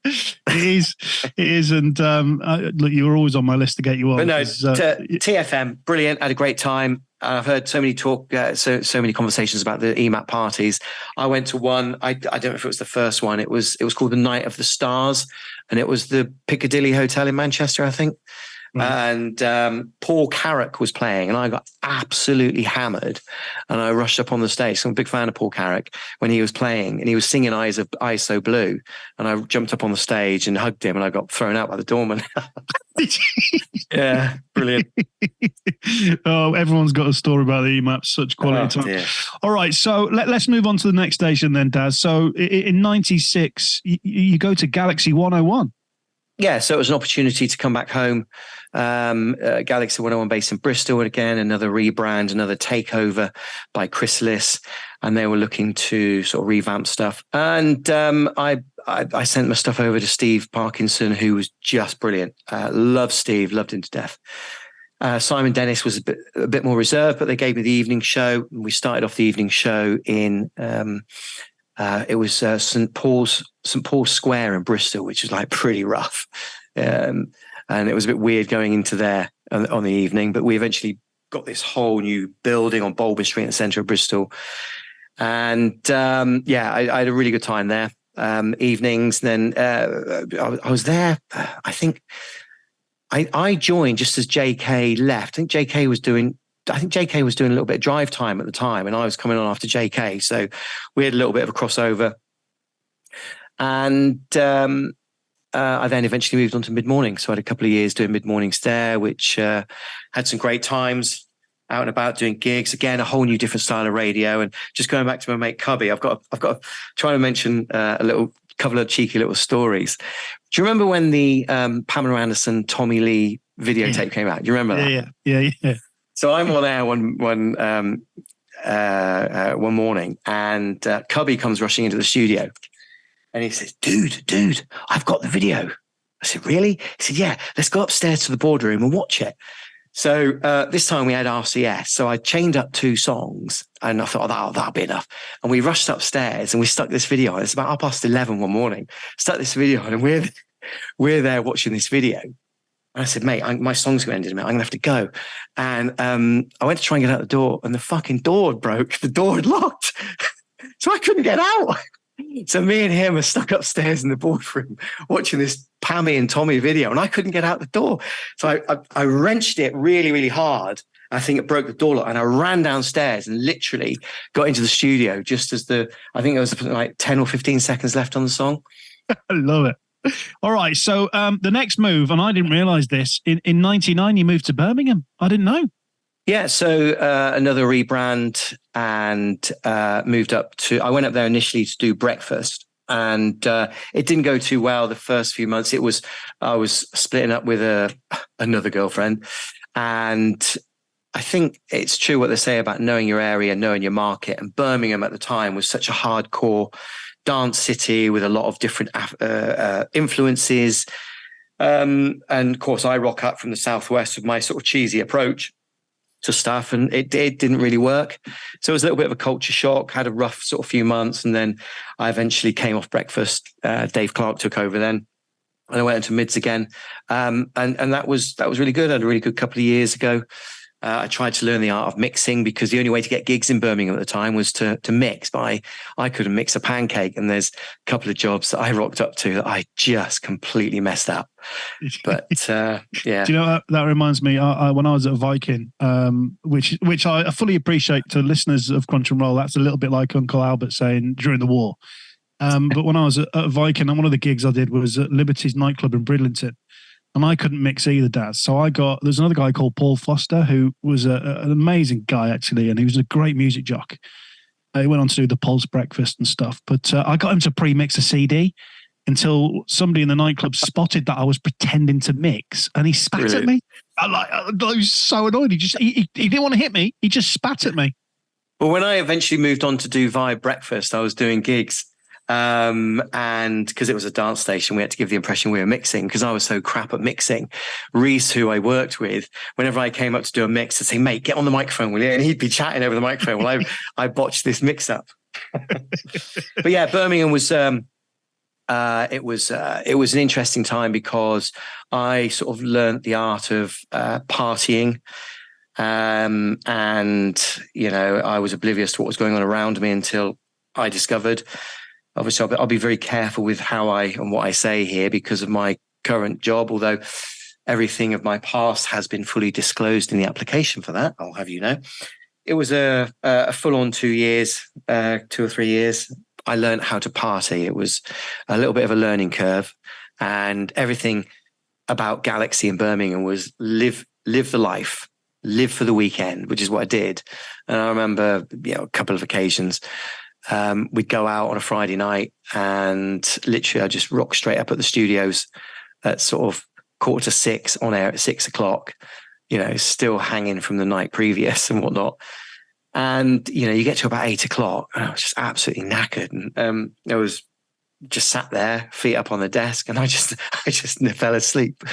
C: it is, and look, you were always on my list to get you on.
D: But no, TFM, brilliant. I had a great time. I've heard so many so many conversations about the EMAP parties. I went to one. I don't know if it was the first one. It was called the Night of the Stars, and it was the Piccadilly Hotel in Manchester, I think. And Paul Carrack was playing, and I got absolutely hammered. And I rushed up on the stage. So I'm a big fan of Paul Carrack when he was playing, and he was singing Eyes So Blue. And I jumped up on the stage and hugged him, and I got thrown out by the doorman. Yeah, brilliant.
C: Oh, everyone's got a story about the EMAP. Such quality time.
D: Dear.
C: All right, so let's move on to the next station then, Daz. So in '96, you go to Galaxy 101.
D: Yeah, so it was an opportunity to come back home. Galaxy 101 based in Bristol, and again, another rebrand, another takeover by Chrysalis, and they were looking to sort of revamp stuff. And I sent my stuff over to Steve Parkinson, who was just brilliant. Loved Steve, loved him to death. Simon Dennis was a bit more reserved, but they gave me the evening show. We started off the evening show in it was St. Paul's Square in Bristol, which was like pretty rough. And it was a bit weird going into there on the evening, but we eventually got this whole new building on Bolton Street in the centre of Bristol. And I had a really good time there. Evenings. Then I was there. I think I joined just as JK left. I think JK was doing a little bit of drive time at the time, and I was coming on after JK. So we had a little bit of a crossover. And I then eventually moved on to mid-morning. So I had a couple of years doing mid-mornings there, which had some great times out and about doing gigs. Again, a whole new different style of radio. And just going back to my mate Cubby, I've got trying to mention a couple of cheeky little stories. Do you remember when the Pamela Anderson, Tommy Lee videotape came out? Do you remember that?
C: Yeah.
D: So I'm on air one morning, and Cubby comes rushing into the studio, and he says, "Dude, I've got the video." I said, "Really?" He said, "Yeah, let's go upstairs to the boardroom and watch it." So this time we had RCS, so I chained up 2 songs, and I thought, that'll be enough. And we rushed upstairs and we stuck this video on. It's about 11:30 one morning. Stuck this video on, and we're there watching this video. And I said, "Mate, my song's going to end in a minute. I'm going to have to go." And I went to try and get out the door, and the fucking door had broke. The door had locked. So I couldn't get out. So me and him are stuck upstairs in the boardroom watching this Pammy and Tommy video, and I couldn't get out the door. So I wrenched it really, really hard. I think it broke the door lock, and I ran downstairs and literally got into the studio just as I think there was like 10 or 15 seconds left on the song.
C: I love it. All right. So the next move, and I didn't realize this, in 99, you moved to Birmingham. I didn't know.
D: Yeah, so another rebrand and moved up to. I went up there initially to do breakfast, and it didn't go too well the first few months. I was splitting up with another girlfriend, and I think it's true what they say about knowing your area, knowing your market. And Birmingham at the time was such a hardcore dance city with a lot of different influences. And of course, I rock up from the southwest with my sort of cheesy approach to stuff, and it didn't really work. So it was a little bit of a culture shock, had a rough sort of few months, and then I eventually came off breakfast. Dave Clark took over then, and I went into mids again. And that was really good. I had a really good couple of years ago. I tried to learn the art of mixing because the only way to get gigs in Birmingham at the time was to mix. But I couldn't mix a pancake, and there's a couple of jobs that I rocked up to that I just completely messed up. But yeah,
C: do you know that reminds me? When I was at Viking, which I fully appreciate to listeners of Crunch and Roll, that's a little bit like Uncle Albert saying during the war. But when I was at Viking, one of the gigs I did was at Liberty's nightclub in Bridlington. And I couldn't mix either, Daz. So there's another guy called Paul Foster, who was an amazing guy, actually, and he was a great music jock. He went on to do the Pulse Breakfast and stuff. But I got him to pre-mix a CD until somebody in the nightclub spotted that I was pretending to mix, and he spat at me. I was so annoyed. He didn't want to hit me. He just spat at me.
D: Well, when I eventually moved on to do Vibe Breakfast, I was doing gigs. And because it was a dance station, we had to give the impression we were mixing because I was so crap at mixing. Reese, who I worked with, whenever I came up to do a mix, I'd say, mate, get on the microphone, will you? And he'd be chatting over the microphone. Well, I botched this mix up. But yeah, Birmingham was, it was an interesting time because I sort of learned the art of partying. And, you know, I was oblivious to what was going on around me until I discovered. Obviously, I'll be very careful with how and what I say here because of my current job, although everything of my past has been fully disclosed in the application for that, I'll have you know. It was a full-on 2 or 3 years. I learned how to party. It was a little bit of a learning curve, and everything about Galaxy in Birmingham was live the life, live for the weekend, which is what I did. And I remember, a couple of occasions, we'd go out on a Friday night and literally I just rock straight up at the studios at sort of 5:45 on air at 6 o'clock, still hanging from the night previous and whatnot. And, you get to about 8 o'clock and I was just absolutely knackered. And I was just sat there, feet up on the desk, and I just fell asleep.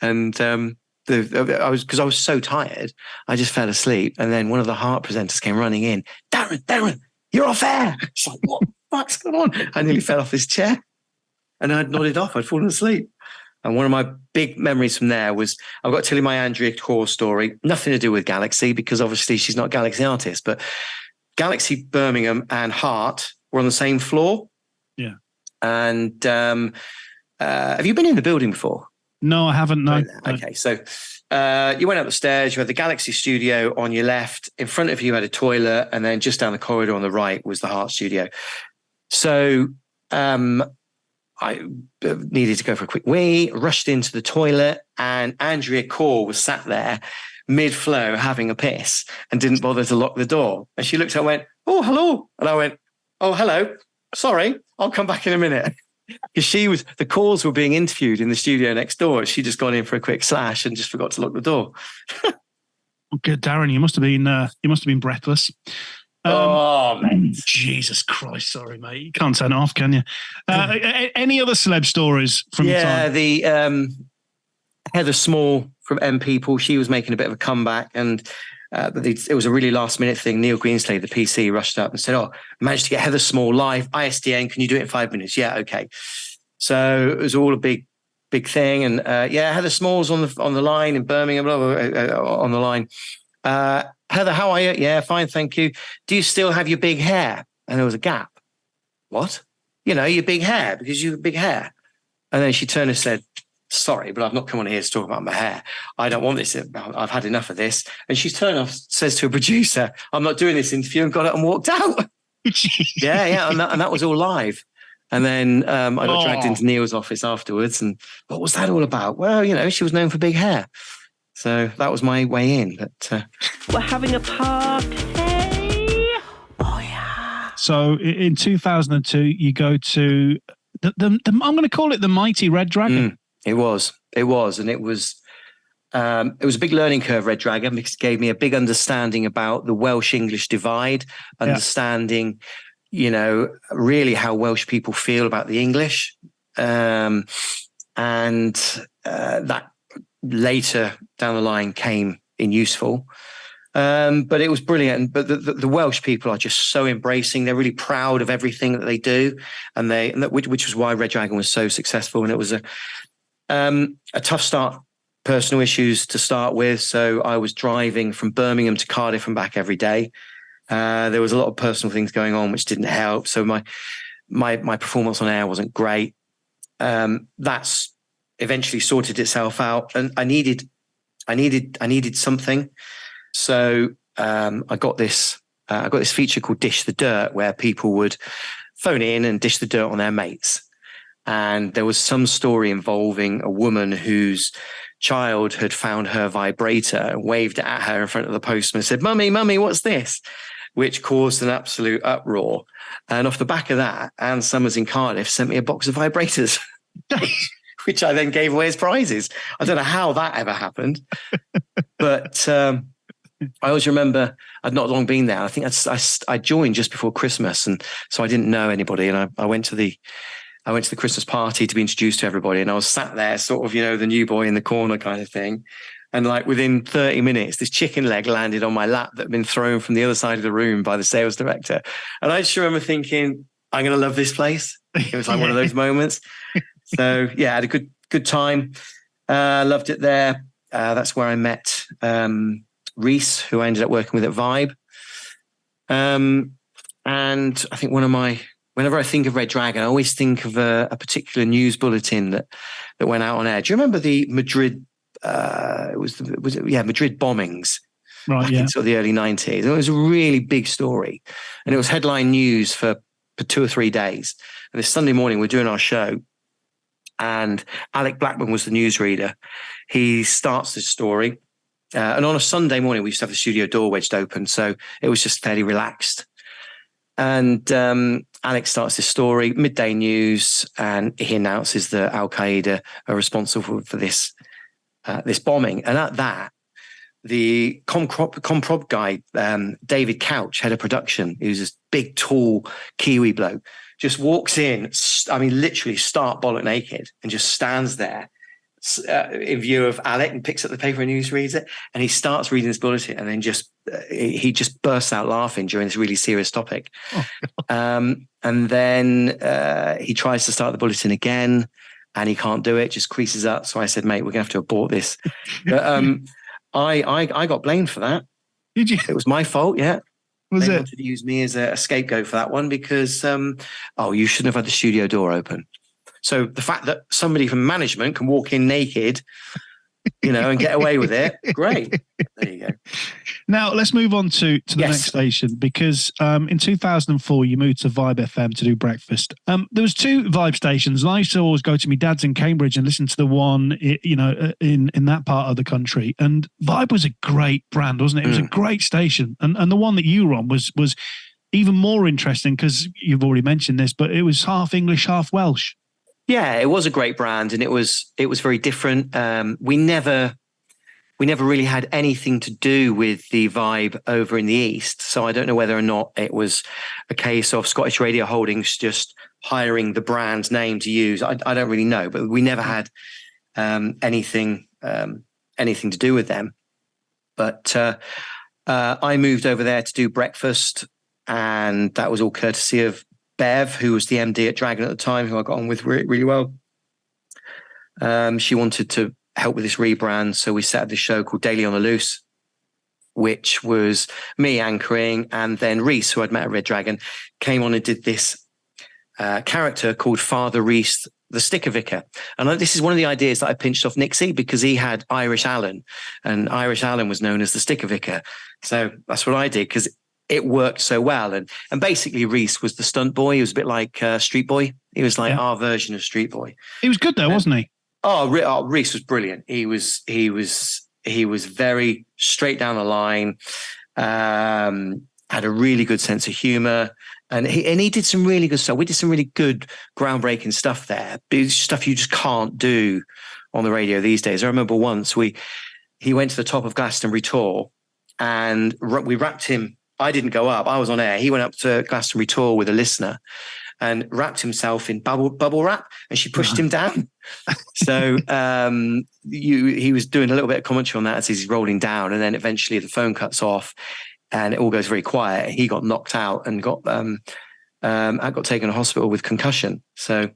D: And because I was so tired, I just fell asleep. And then one of the Heart presenters came running in. Darren, you're off air. It's like, what the fuck's going on? I nearly fell off his chair and I'd nodded off. I'd fallen asleep. And one of my big memories from there was, I've got to tell you my Andrea Core story. Nothing to do with Galaxy because obviously she's not a Galaxy artist, but Galaxy Birmingham and Heart were on the same floor.
C: Yeah.
D: And have you been in the building before?
C: No, I haven't. No.
D: Okay. So you went up the stairs, you had the Galaxy studio on your left, in front of you had a toilet, and then just down the corridor on the right was the Heart studio. So I needed to go for a quick wee, rushed into the toilet, and Andrea Core was sat there mid-flow having a piss and didn't bother to lock the door. And she looked at and went, "Oh, hello." And I went, "Oh, hello. Sorry, I'll come back in a minute." Because the calls were being interviewed in the studio next door. She'd just gone in for a quick slash and just forgot to lock the door.
C: Good, Darren. You must have been breathless.
D: Oh, mate.
C: Jesus Christ. Sorry, mate. You can't turn it off, can you? Any other celeb stories from your time?
D: Yeah, the Heather Small from M People, she was making a bit of a comeback, and it was a really last minute thing. Neil Greenslade, the PC, rushed up and said, "Oh, managed to get Heather Small live, ISDN. Can you do it in 5 minutes?" Yeah, okay. So it was all a big thing. And Heather Small's on the line in Birmingham, on the line. Heather, how are you? Yeah, fine, thank you. Do you still have your big hair? And there was a gap. What? Your big hair, because you have big hair. And then she turned and said, "Sorry, but I've not come on here to talk about my hair. I don't want this. I've had enough of this." And she's turned off, says to a producer, "I'm not doing this interview," and got up and walked out. Yeah. And that was all live. And then I got dragged into Neil's office afterwards. And what was that all about? Well, she was known for big hair. So that was my way in. But
E: We're having a party.
C: So in 2002, you go to I'm going to call it the Mighty Red Dragon.
D: It was, and it was a big learning curve, Red Dragon, because it gave me a big understanding about the Welsh-English divide, understanding, really how Welsh people feel about the English. And that later down the line came in useful. But it was brilliant. But the Welsh people are just so embracing. They're really proud of everything that they do, which was why Red Dragon was so successful. And it was a tough start, personal issues to start with. So I was driving from Birmingham to Cardiff and back every day. There was a lot of personal things going on which didn't help. So my performance on air wasn't great. That's eventually sorted itself out, and I needed something. So I got this feature called Dish the Dirt, where people would phone in and dish the dirt on their mates. And there was some story involving a woman whose child had found her vibrator and waved it at her in front of the postman and said, "Mummy, what's this?" Which caused an absolute uproar. And off the back of that, Anne Summers in Cardiff sent me a box of vibrators, which I then gave away as prizes. I don't know how that ever happened, but I always remember I'd not long been there. I think I joined just before Christmas, and so I didn't know anybody. And I went to the Christmas party to be introduced to everybody, and I was sat there, sort of, the new boy in the corner kind of thing. And like within 30 minutes, this chicken leg landed on my lap that had been thrown from the other side of the room by the sales director. And I just remember thinking, I'm going to love this place. It was like one of those moments. So yeah, I had a good time. Loved it there. That's where I met Reese, who I ended up working with at Vibe. And I think whenever I think of Red Dragon, I always think of a particular news bulletin that went out on air. Do you remember the Madrid? Madrid bombings, right? In sort of the early 90s. It was a really big story, and it was headline news for 2 or 3 days. And this Sunday morning, we're doing our show, and Alec Blackman was the newsreader. He starts this story, and on a Sunday morning, we used to have the studio door wedged open, so it was just fairly relaxed. And Alex starts this story, midday news, and he announces that Al Qaeda are responsible for this bombing. And at that, the Comprod guy, David Couch, head of production, who's this big, tall Kiwi bloke, just walks in, literally stark bollock naked, and just stands there in view of Alec, and picks up the paper and reads it. And he starts reading this bulletin, and then he just bursts out laughing during this really serious topic. And then he tries to start the bulletin again, and he can't do it, just creases up. So I said, "Mate, we're going to have to abort this." But I got blamed for that.
C: Did you?
D: It was my fault, yeah.
C: They
D: wanted to use me as a scapegoat for that one because, you shouldn't have had the studio door open. So the fact that somebody from management can walk in naked, and get away with it, great. There you go.
C: Now, let's move on to the next station, because in 2004, you moved to Vibe FM to do breakfast. There was 2 Vibe stations, and I used to always go to my dad's in Cambridge and listen to the one, in that part of the country. And Vibe was a great brand, wasn't it? It was a great station. And the one that you were on was even more interesting, because you've already mentioned this, but it was half English, half Welsh.
D: Yeah, it was a great brand, and it was very different. We never really had anything to do with the Vibe over in the East, so I don't know whether or not it was a case of Scottish Radio Holdings just hiring the brand name to use. I don't really know, but we never had anything to do with them. But I moved over there to do breakfast, and that was all courtesy of Bev, who was the MD at Dragon at the time, who I got on with really well. She wanted to help with this rebrand, so we set up this show called Daily on the Loose, which was me anchoring, and then Reese, who I'd met at Red Dragon, came on and did this character called Father Reese, the Sticker Vicar. And this is one of the ideas that I pinched off Nixie, because he had Irish Alan, and Irish Alan was known as the Sticker Vicar. So that's what I did, because it worked so well. And basically Reese was the stunt boy. He was a bit like Street Boy. He was like our version of Street Boy.
C: He was good though, wasn't he?
D: Reese was brilliant. He was He was very straight down the line, had a really good sense of humor. And he did some really good stuff. We did some really good groundbreaking stuff there. It's stuff you just can't do on the radio these days. I remember once he went to the top of Glastonbury Tour and we wrapped him. I didn't go up. I was on air. He went up to Glastonbury Tour with a listener and wrapped himself in bubble wrap, and she pushed him down. So he was doing a little bit of commentary on that as he's rolling down, and then eventually the phone cuts off and it all goes very quiet. He got knocked out and got taken to hospital with concussion. So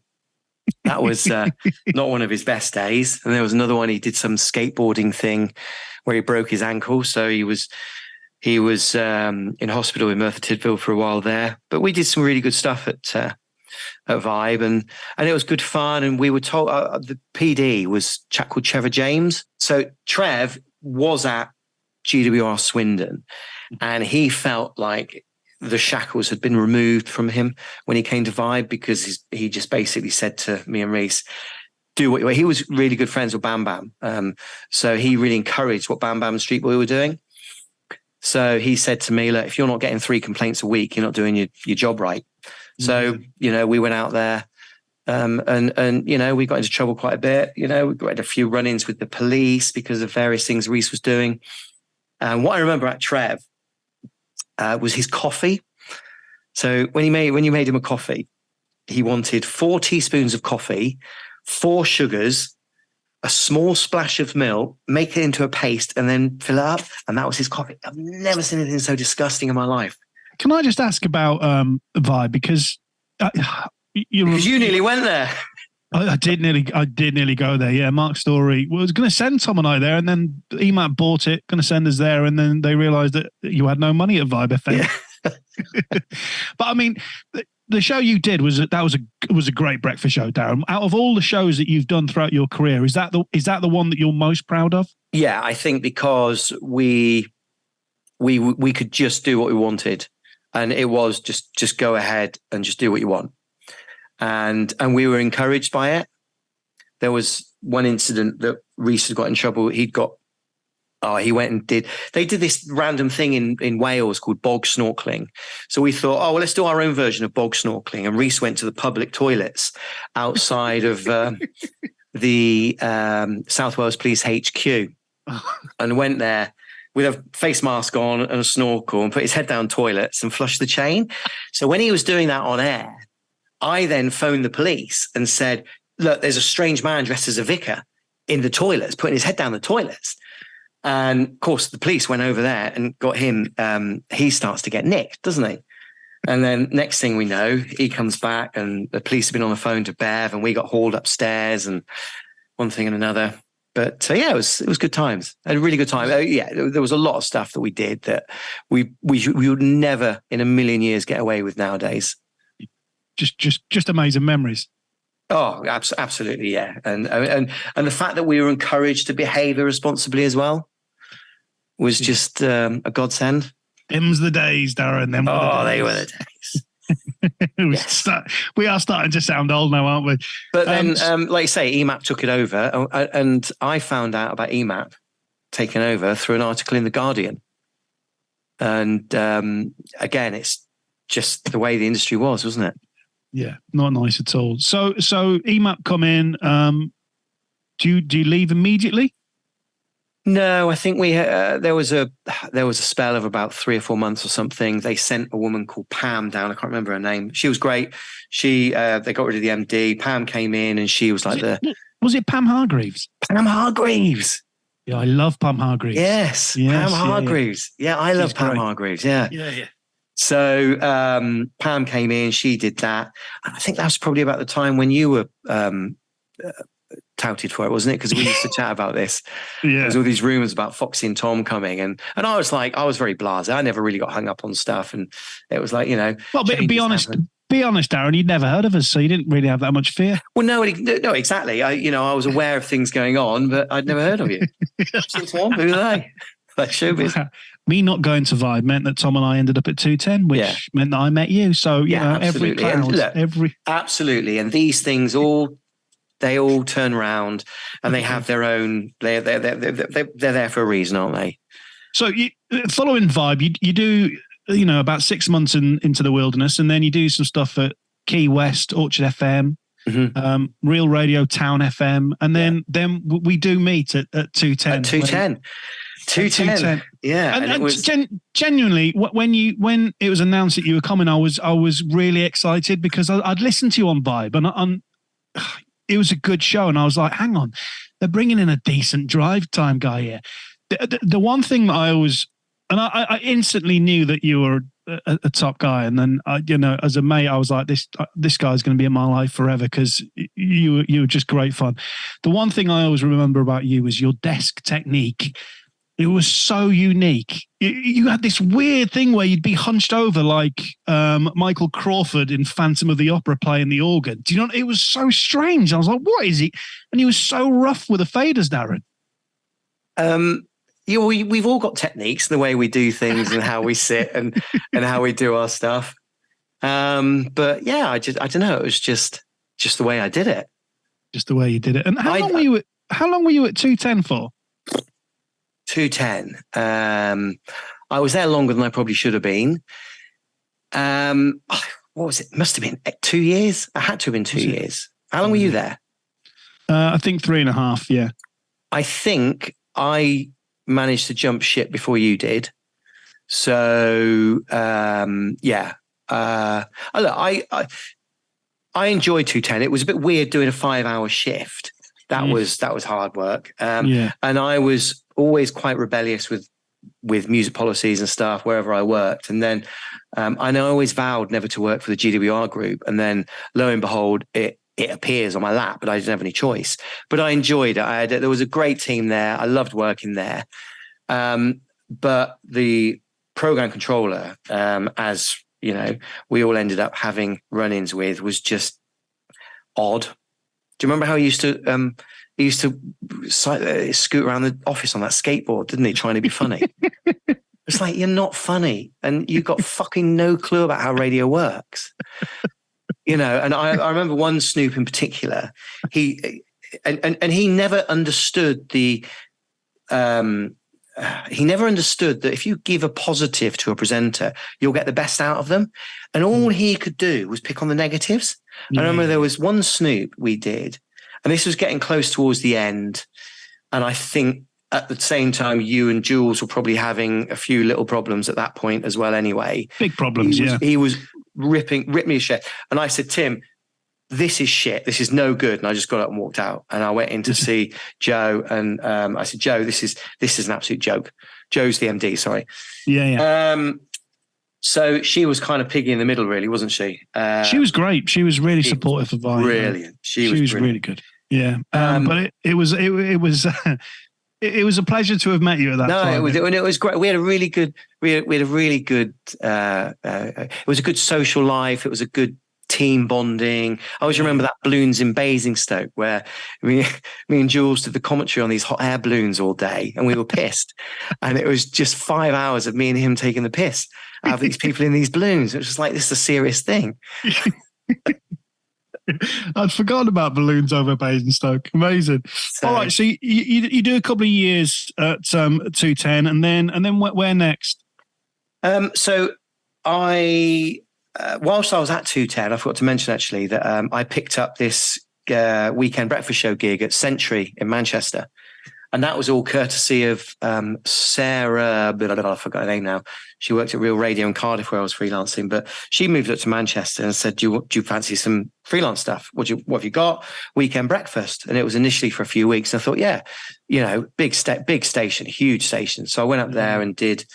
D: that was not one of his best days. And there was another one. He did some skateboarding thing where he broke his ankle. So he was in hospital in Merthyr Tydfil for a while there. But we did some really good stuff at Vibe, and it was good fun. And we were told the PD was a chap called Trevor James. So Trev was at GWR Swindon, and he felt like the shackles had been removed from him when he came to Vibe, because he just basically said to me and Reese, do what you want. He was really good friends with Bam Bam. So he really encouraged what Bam Bam and Street Boy were doing. So he said to me, look, if you're not getting 3 complaints a week, you're not doing your job right. So, we went out there and we got into trouble quite a bit. We got a few run-ins with the police because of various things Reese was doing. And what I remember at Trev was his coffee. So when you made him a coffee, he wanted 4 teaspoons of coffee, 4 sugars, a small splash of milk, make it into a paste, and then fill it up. And that was his coffee. I've never seen anything so disgusting in my life.
C: Can I just ask about Vibe? Because you
D: nearly went there.
C: I did nearly go there. Yeah, Mark Story was going to send Tom and I there, and then EMAP bought it, going to send us there, and then they realised that you had no money at Vibe FM. Yeah. But I mean, the show you did was a great breakfast show, Darren. Out of all the shows that you've done throughout your career, is that the one that you're most proud of? Yeah, I think because we could just do what we wanted, and it was just go ahead and just do what you want. And we were encouraged by it. There was one incident that Reese had got in trouble. He went and they did this random thing in Wales called bog snorkeling. So we thought, well, let's do our own version of bog snorkeling. And Reese went to the public toilets outside of the South Wales Police HQ and went there with a face mask on and a snorkel and put his head down toilets and flushed the chain. So when he was doing that on air, I then phoned the police and said, look, there's a strange man dressed as a vicar in the toilets, putting his head down the toilets. And of course, the police went over there and got him. He starts to get nicked, doesn't he? And then next thing we know, he comes back and the police have been on the phone to Bev, and we got hauled upstairs and one thing and another. But it was good times. I had a really good time. There was a lot of stuff that we did that we would never in a million years get away with nowadays. Just amazing memories. Oh, absolutely, yeah. And the fact that we were encouraged to behave irresponsibly as well was just a godsend. Them's the days, Darren. They were the days. Yes. We are starting to sound old now, aren't we? But then, like you say, EMAP took it over, and I found out about EMAP taking over through an article in The Guardian. And again, it's just the way the industry was, wasn't it? Yeah, not nice at all. So EMAP come in. Do you leave immediately? No, I think there was a spell of about 3 or 4 months or something. They sent a woman called Pam down. I can't remember her name. She was great. They got rid of the MD. Pam came in, and she was like was it Pam Hargreaves? Pam Hargreaves. Yeah, I love Pam Hargreaves. Yes, Pam Hargreaves. Yeah, I love Pam Hargreaves. Yeah. Yeah. So Pam came in, she did that. And I think that was probably about the time when you were touted for it, wasn't it? Because we used to chat about this. Yeah. There's all these rumors about Foxy and Tom coming. And I was very blasé. I never really got hung up on stuff. And it was like, Well, but be honest, Darren, you'd never heard of us, so you didn't really have that much fear. Well, no, exactly. I was aware of things going on, but I'd never heard of you. Tom, who are they? Like showbiz. Me not going to Vibe meant that Tom and I ended up at 210, which meant that I met you. So, absolutely. Absolutely. And these things all
D: They all turn round and they have their own. They're there for a reason, aren't they?
C: So, following Vibe, you do about 6 months into the wilderness, and then you do some stuff at Key West, Orchard FM, Real Radio, Town FM, and then we do meet at 210.
D: At 210. 210. Yeah.
C: And
D: it was
C: genuinely, when it was announced that you were coming, I was really excited because I'd listened to you on Vibe, and it was a good show, and I was like, hang on, they're bringing in a decent drive time guy here. The one thing that I always, and I instantly knew that you were a top guy, and then as a mate, I was like, this guy's going to be in my life forever because you were just great fun. The one thing I always remember about you was your desk technique. It was so unique. You had this weird thing where you'd be hunched over like Michael Crawford in Phantom of the Opera playing the organ. Do you know? It was so strange. I was like, what is he? And he was so rough with the faders, Darren.
D: We've all got techniques in the way we do things and how we sit and how we do our stuff. But yeah, I don't know. It was just the way I did it.
C: Just the way you did it. And how long were you at 210 for?
D: 210. I was there longer than I probably should have been. What was it? Must have been 2 years. I had to have been 2 years. How long were you there?
C: I think 3.5. Yeah.
D: I think I managed to jump ship before you did. So yeah. Look, I enjoyed 210. It was a bit weird doing a 5-hour shift. That was hard work. And I was always quite rebellious with music policies and stuff wherever I worked. And then I always vowed never to work for the GWR group. And then lo and behold, it appears on my lap, but I didn't have any choice. But I enjoyed it. There was a great team there. I loved working there. But the program controller, as you know, we all ended up having run-ins with, was just odd. Do you remember how he used to scoot around the office on that skateboard, didn't he, trying to be funny? It's like, you're not funny, and you've got fucking no clue about how radio works. And I remember one Snoop in particular. He never understood he never understood that if you give a positive to a presenter, you'll get the best out of them. And all he could do was pick on the negatives. I remember there was one Snoop we did, and this was getting close towards the end. And I think at the same time, you and Jules were probably having a few little problems at that point as well anyway.
C: Big problems,
D: He was ripped me a shit. And I said, Tim, this is shit. This is no good. And I just got up and walked out. And I went in to see Joe. And I said, Joe, this is an absolute joke. Joe's the MD, sorry.
C: Yeah.
D: So she was kind of piggy in the middle, really, wasn't she?
C: She was great. She was really supportive of Vibe.
D: Brilliant. She was
C: really good. Yeah. But it was it was a pleasure to have met you at that time.
D: It was great. We had a really good. It was a good social life. It was a good team bonding. I always remember that balloons in Basingstoke where me and Jules did the commentary on these hot air balloons all day, and we were pissed. And it was just 5 hours of me and him taking the piss out of these people in these balloons. It was just like, this is a serious thing.
C: I'd forgotten about balloons over Basingstoke. Amazing. All right, so you do a couple of years at 210, and then where next?
D: So I. Whilst I was at 210, I forgot to mention actually that I picked up this weekend breakfast show gig at Century in Manchester. And that was all courtesy of Sarah, I forgot her name now. She worked at Real Radio in Cardiff where I was freelancing, but she moved up to Manchester and said, do you fancy some freelance stuff? What have you got? Weekend breakfast. And it was initially for a few weeks. And I thought, yeah, big station, huge station. So I went up there and did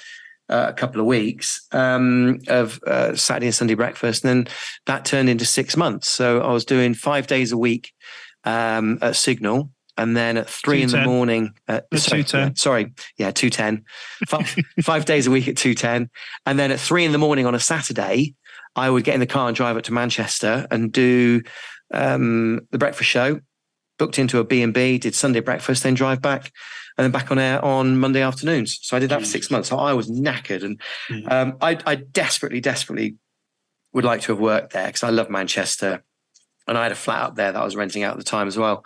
D: a couple of weeks of Saturday and Sunday breakfast, and then that turned into 6 months. So I was doing 5 days a week at Signal, and then at 3 in the morning at 210. 210. 5 days a week at 210, and then at 3 in the morning on a Saturday, I would get in the car and drive up to Manchester and do the breakfast show. Booked into a B&B, did Sunday breakfast, then drive back, and then back on air on Monday afternoons. So I did that for 6 months. So I was knackered, and I desperately would like to have worked there because I love Manchester. And I had a flat up there that I was renting out at the time as well.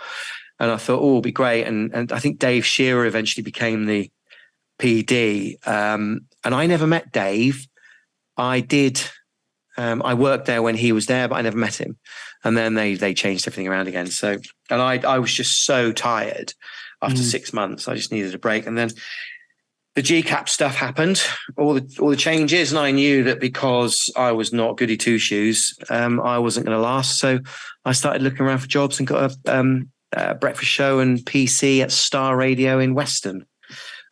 D: And I thought, oh, it'll be great. And I think Dave Shearer eventually became the PD. And I never met Dave. I did. I worked there when he was there, but I never met him. And then they changed everything around again. So, and I was just so tired after 6 months. I just needed a break. And then the GCAP stuff happened, all the changes. And I knew that because I was not goody two shoes, I wasn't going to last. So I started looking around for jobs and got a breakfast show and PC at Star Radio in Weston.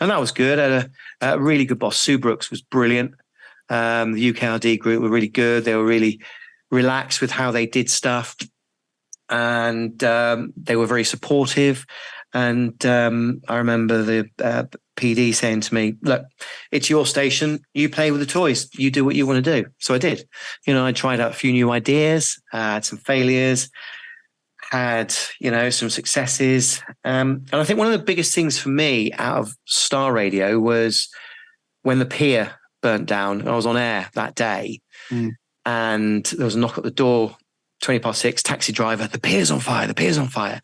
D: And that was good. I had a really good boss. Sue Brooks was brilliant. The UKRD group were really good. They were really relaxed with how they did stuff. And they were very supportive. And I remember the PD saying to me, look, it's your station. You play with the toys. You do what you want to do. So I did. I tried out a few new ideas, had some failures, had, some successes. And I think one of the biggest things for me out of Star Radio was when the pier burnt down and I was on air that day. And there was a knock at the door, 6:20, taxi driver, the pier's on fire, the pier's on fire.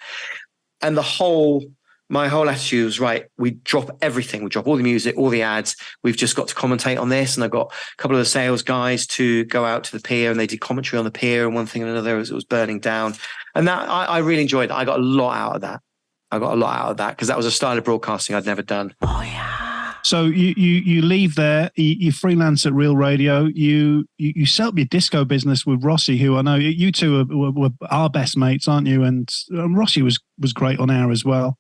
D: And my whole attitude was, right, we drop everything. We drop all the music, all the ads. We've just got to commentate on this. And I got a couple of the sales guys to go out to the pier and they did commentary on the pier and one thing and another as it was burning down. And that I really enjoyed that. I got a lot out of that. Because that was a style of broadcasting I'd never done.
C: Oh, yeah. So you leave there, you freelance at Real Radio, you set up your disco business with Rossi, who I know you two were our best mates, aren't you? And Rossi was great on air as well.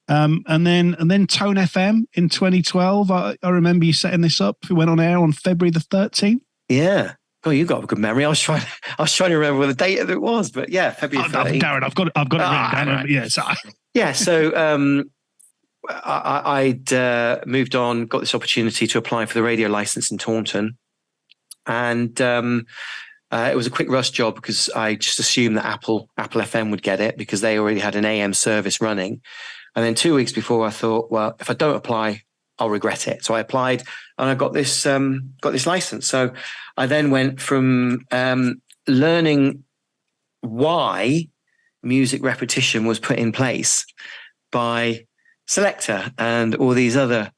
C: And then Tone FM in 2012. I remember you setting this up. It went on air on February the 13th.
D: Yeah. Oh, you got a good memory. I was trying to remember what the date of it was, but yeah, February 13th.
C: Darren, I've got it written down. Right. Yeah.
D: So I'd moved on, got this opportunity to apply for the radio license in Taunton. And it was a quick rush job because I just assumed that Apple FM would get it because they already had an AM service running. And then 2 weeks before I thought, well, if I don't apply, I'll regret it. So I applied and I got this license. So I then went from learning why music repetition was put in place by Selector and all these other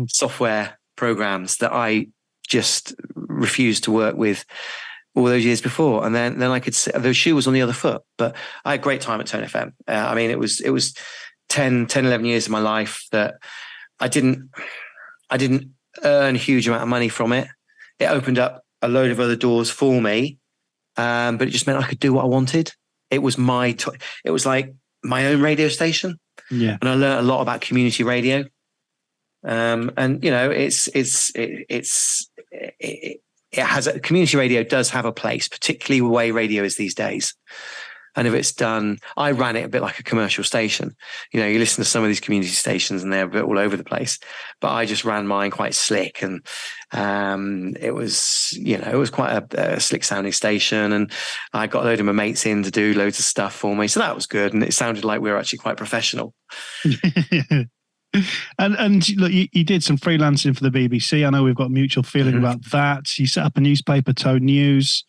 D: software programs that I just refused to work with all those years before. And then I could see the shoe was on the other foot, but I had a great time at Tone FM. I mean, it was 10, 11 years of my life that I didn't earn a huge amount of money from it. It opened up a load of other doors for me. But it just meant I could do what I wanted. It was it was like my own radio station.
C: Yeah.
D: And I learned a lot about community radio. And community radio does have a place, particularly the way radio is these days. And if it's done, I ran it a bit like a commercial station. You listen to some of these community stations and they're a bit all over the place, but I just ran mine quite slick. And it was quite a slick sounding station. And I got a load of my mates in to do loads of stuff for me. So that was good. And it sounded like we were actually quite professional.
C: And look, you did some freelancing for the BBC. I know we've got a mutual feeling about that. You set up a newspaper, Tone News.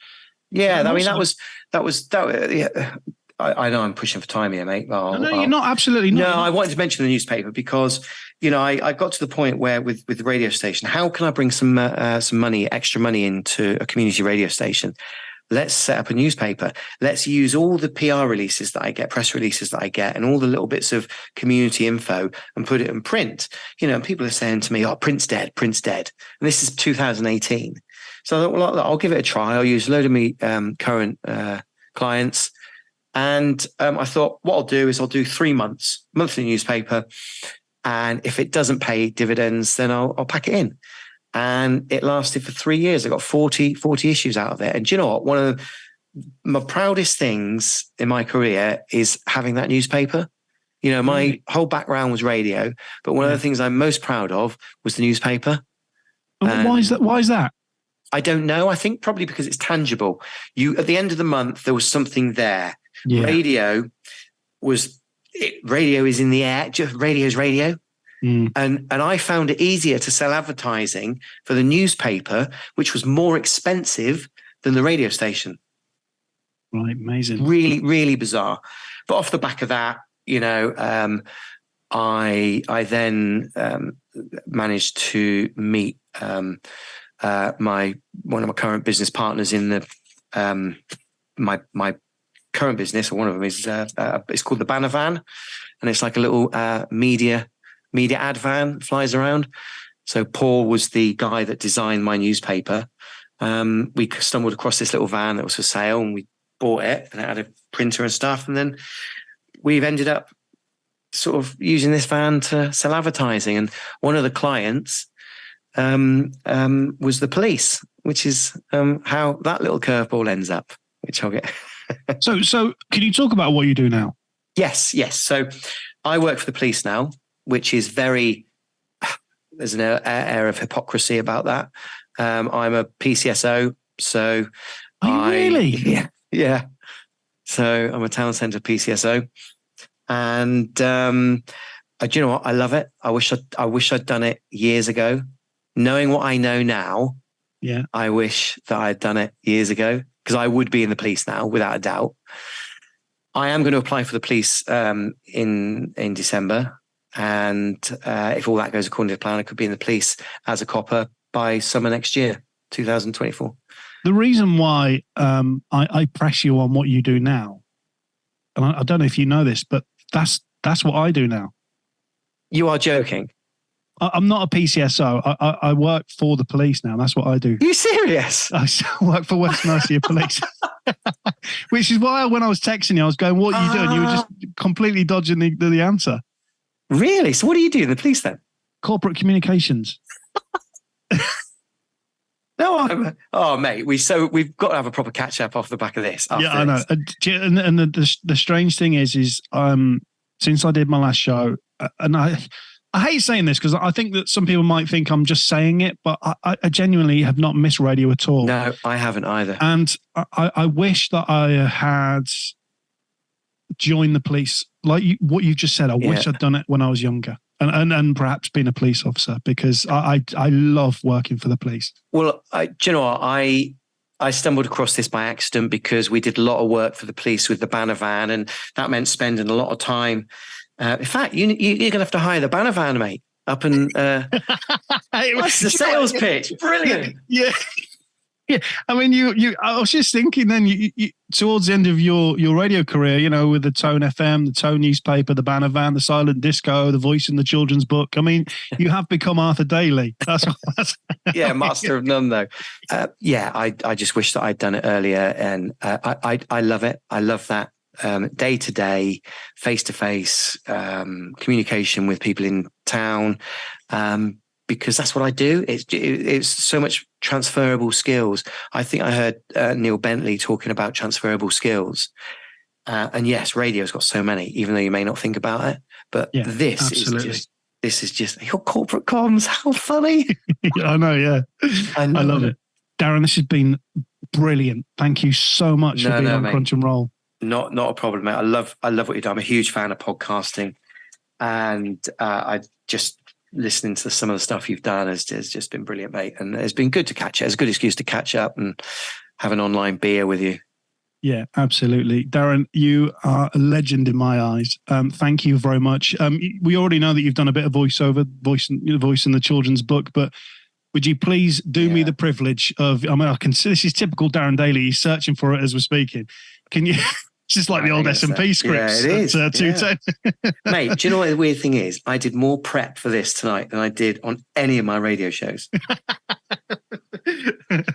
D: Yeah, I mean that was. Yeah, I know I'm pushing for time here, mate.
C: No, you're not. Absolutely not.
D: No, I wanted to mention the newspaper because I got to the point where with the radio station, how can I bring some money, extra money into a community radio station? Let's set up a newspaper. Let's use all the PR releases that I get, press releases that I get, and all the little bits of community info and put it in print. And people are saying to me, "Oh, print's dead, print's dead." And this is 2018. So I thought, well, I'll give it a try. I'll use a load of me current clients. And I thought what I'll do is I'll do 3 months, monthly newspaper. And if it doesn't pay dividends, then I'll pack it in. And it lasted for 3 years. I got 40 issues out of it. And do you know what? One of my proudest things in my career is having that newspaper. My whole background was radio, but one of the things I'm most proud of was the newspaper.
C: Why is that? Why is that?
D: I don't know. I think probably because it's tangible. At the end of the month, there was something there. Yeah. Radio is in the air. Radio's radio. And I found it easier to sell advertising for the newspaper, which was more expensive than the radio station.
C: Right, amazing.
D: Really, really bizarre. But off the back of that, I then managed to meet one of my current business partners in the my current business, or one of them is it's called the Banner Van, and it's like a little media ad van that flies around. So Paul was the guy that designed my newspaper. We stumbled across this little van that was for sale, and we bought it, and it had a printer and stuff. And then we've ended up sort of using this van to sell advertising. And one of the clients was the police, which is how that little curveball ends up, which I'll get.
C: So can you talk about what you do now?
D: Yes. So I work for the police now, which is there's an air of hypocrisy about that. I'm a PCSO, so
C: really?
D: Yeah. So I'm a town centre PCSO, and do you know what? I love it. I wish I'd done it years ago. Knowing what I know now,
C: yeah,
D: I wish that I'd done it years ago, because I would be in the police now, without a doubt. I am going to apply for the police in December, and if all that goes according to plan, I could be in the police as a copper by summer next year, 2024.
C: The reason why I press you on what you do now, and I don't know if you know this, but that's what I do now.
D: You are joking.
C: I'm not a PCSO. I work for the police now. That's what I do.
D: Are you serious?
C: I work for West Mercia Police. Which is why when I was texting you, I was going, what are you doing? You were just completely dodging the answer.
D: Really? So what do you do in the police then?
C: Corporate communications.
D: No, mate. We've got to have a proper catch up off the back of this.
C: Yeah, I know. And the strange thing is since I did my last show, and I hate saying this because I think that some people might think I'm just saying it, but I genuinely have not missed radio at all.
D: No, I haven't either.
C: And I wish that I had joined the police, like what you just said. I wish I'd done it when I was younger. And perhaps being a police officer, because I love working for the police. Well,
D: do you know what? I stumbled across this by accident because we did a lot of work for the police with the Banner Van, and that meant spending a lot of time. In fact, you're going to have to hire the Banner Van, mate, up and that's the sales pitch. Brilliant.
C: Yeah. Yeah, I mean, I was just thinking then, you towards the end of your radio career, with the Tone FM, the Tone newspaper, the Banner Van, the Silent Disco, the Voice in the Children's Book. I mean, you have become Arthur Daley. That's
D: yeah, master of none, though. I just wish that I'd done it earlier, and I love it. I love that day-to-day, face-to-face communication with people in town. Because that's what I do. It's so much transferable skills. I think I heard Neil Bentley talking about transferable skills. And yes, radio's got so many, even though you may not think about it. But this is just your corporate comms. How funny.
C: I know, yeah. I love it. Darren, this has been brilliant. Thank you so much for being on mate. Crunch and Roll.
D: Not a problem, mate. I love what you do. I'm a huge fan of podcasting. And I just... listening to some of the stuff you've done has just been brilliant, mate. And it's been good to catch up. It's a good excuse to catch up and have an online beer with you.
C: Yeah, absolutely. Darren, you are a legend in my eyes. Thank you very much. We already know that you've done a bit of voiceover, voice in the children's book, but would you please do me the privilege of, I can see this is typical Darren Daley. He's searching for it as we're speaking. Can you... It's just like the old S&P scripts.
D: Yeah, it is.
C: 210.
D: Mate, do you know what the weird thing is? I did more prep for this tonight than I did on any of my radio shows.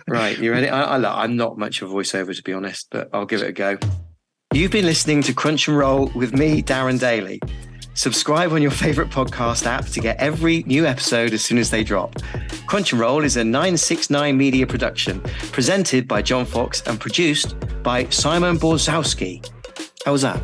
D: Right, you ready? I'm not much of a voiceover, to be honest, but I'll give it a go. You've been listening to Crunch and Roll with me, Darren Daley. Subscribe on your favourite podcast app to get every new episode as soon as they drop. Crunch and Roll is a 969 media production, presented by John Fox and produced by Simon Borzowski. How was that?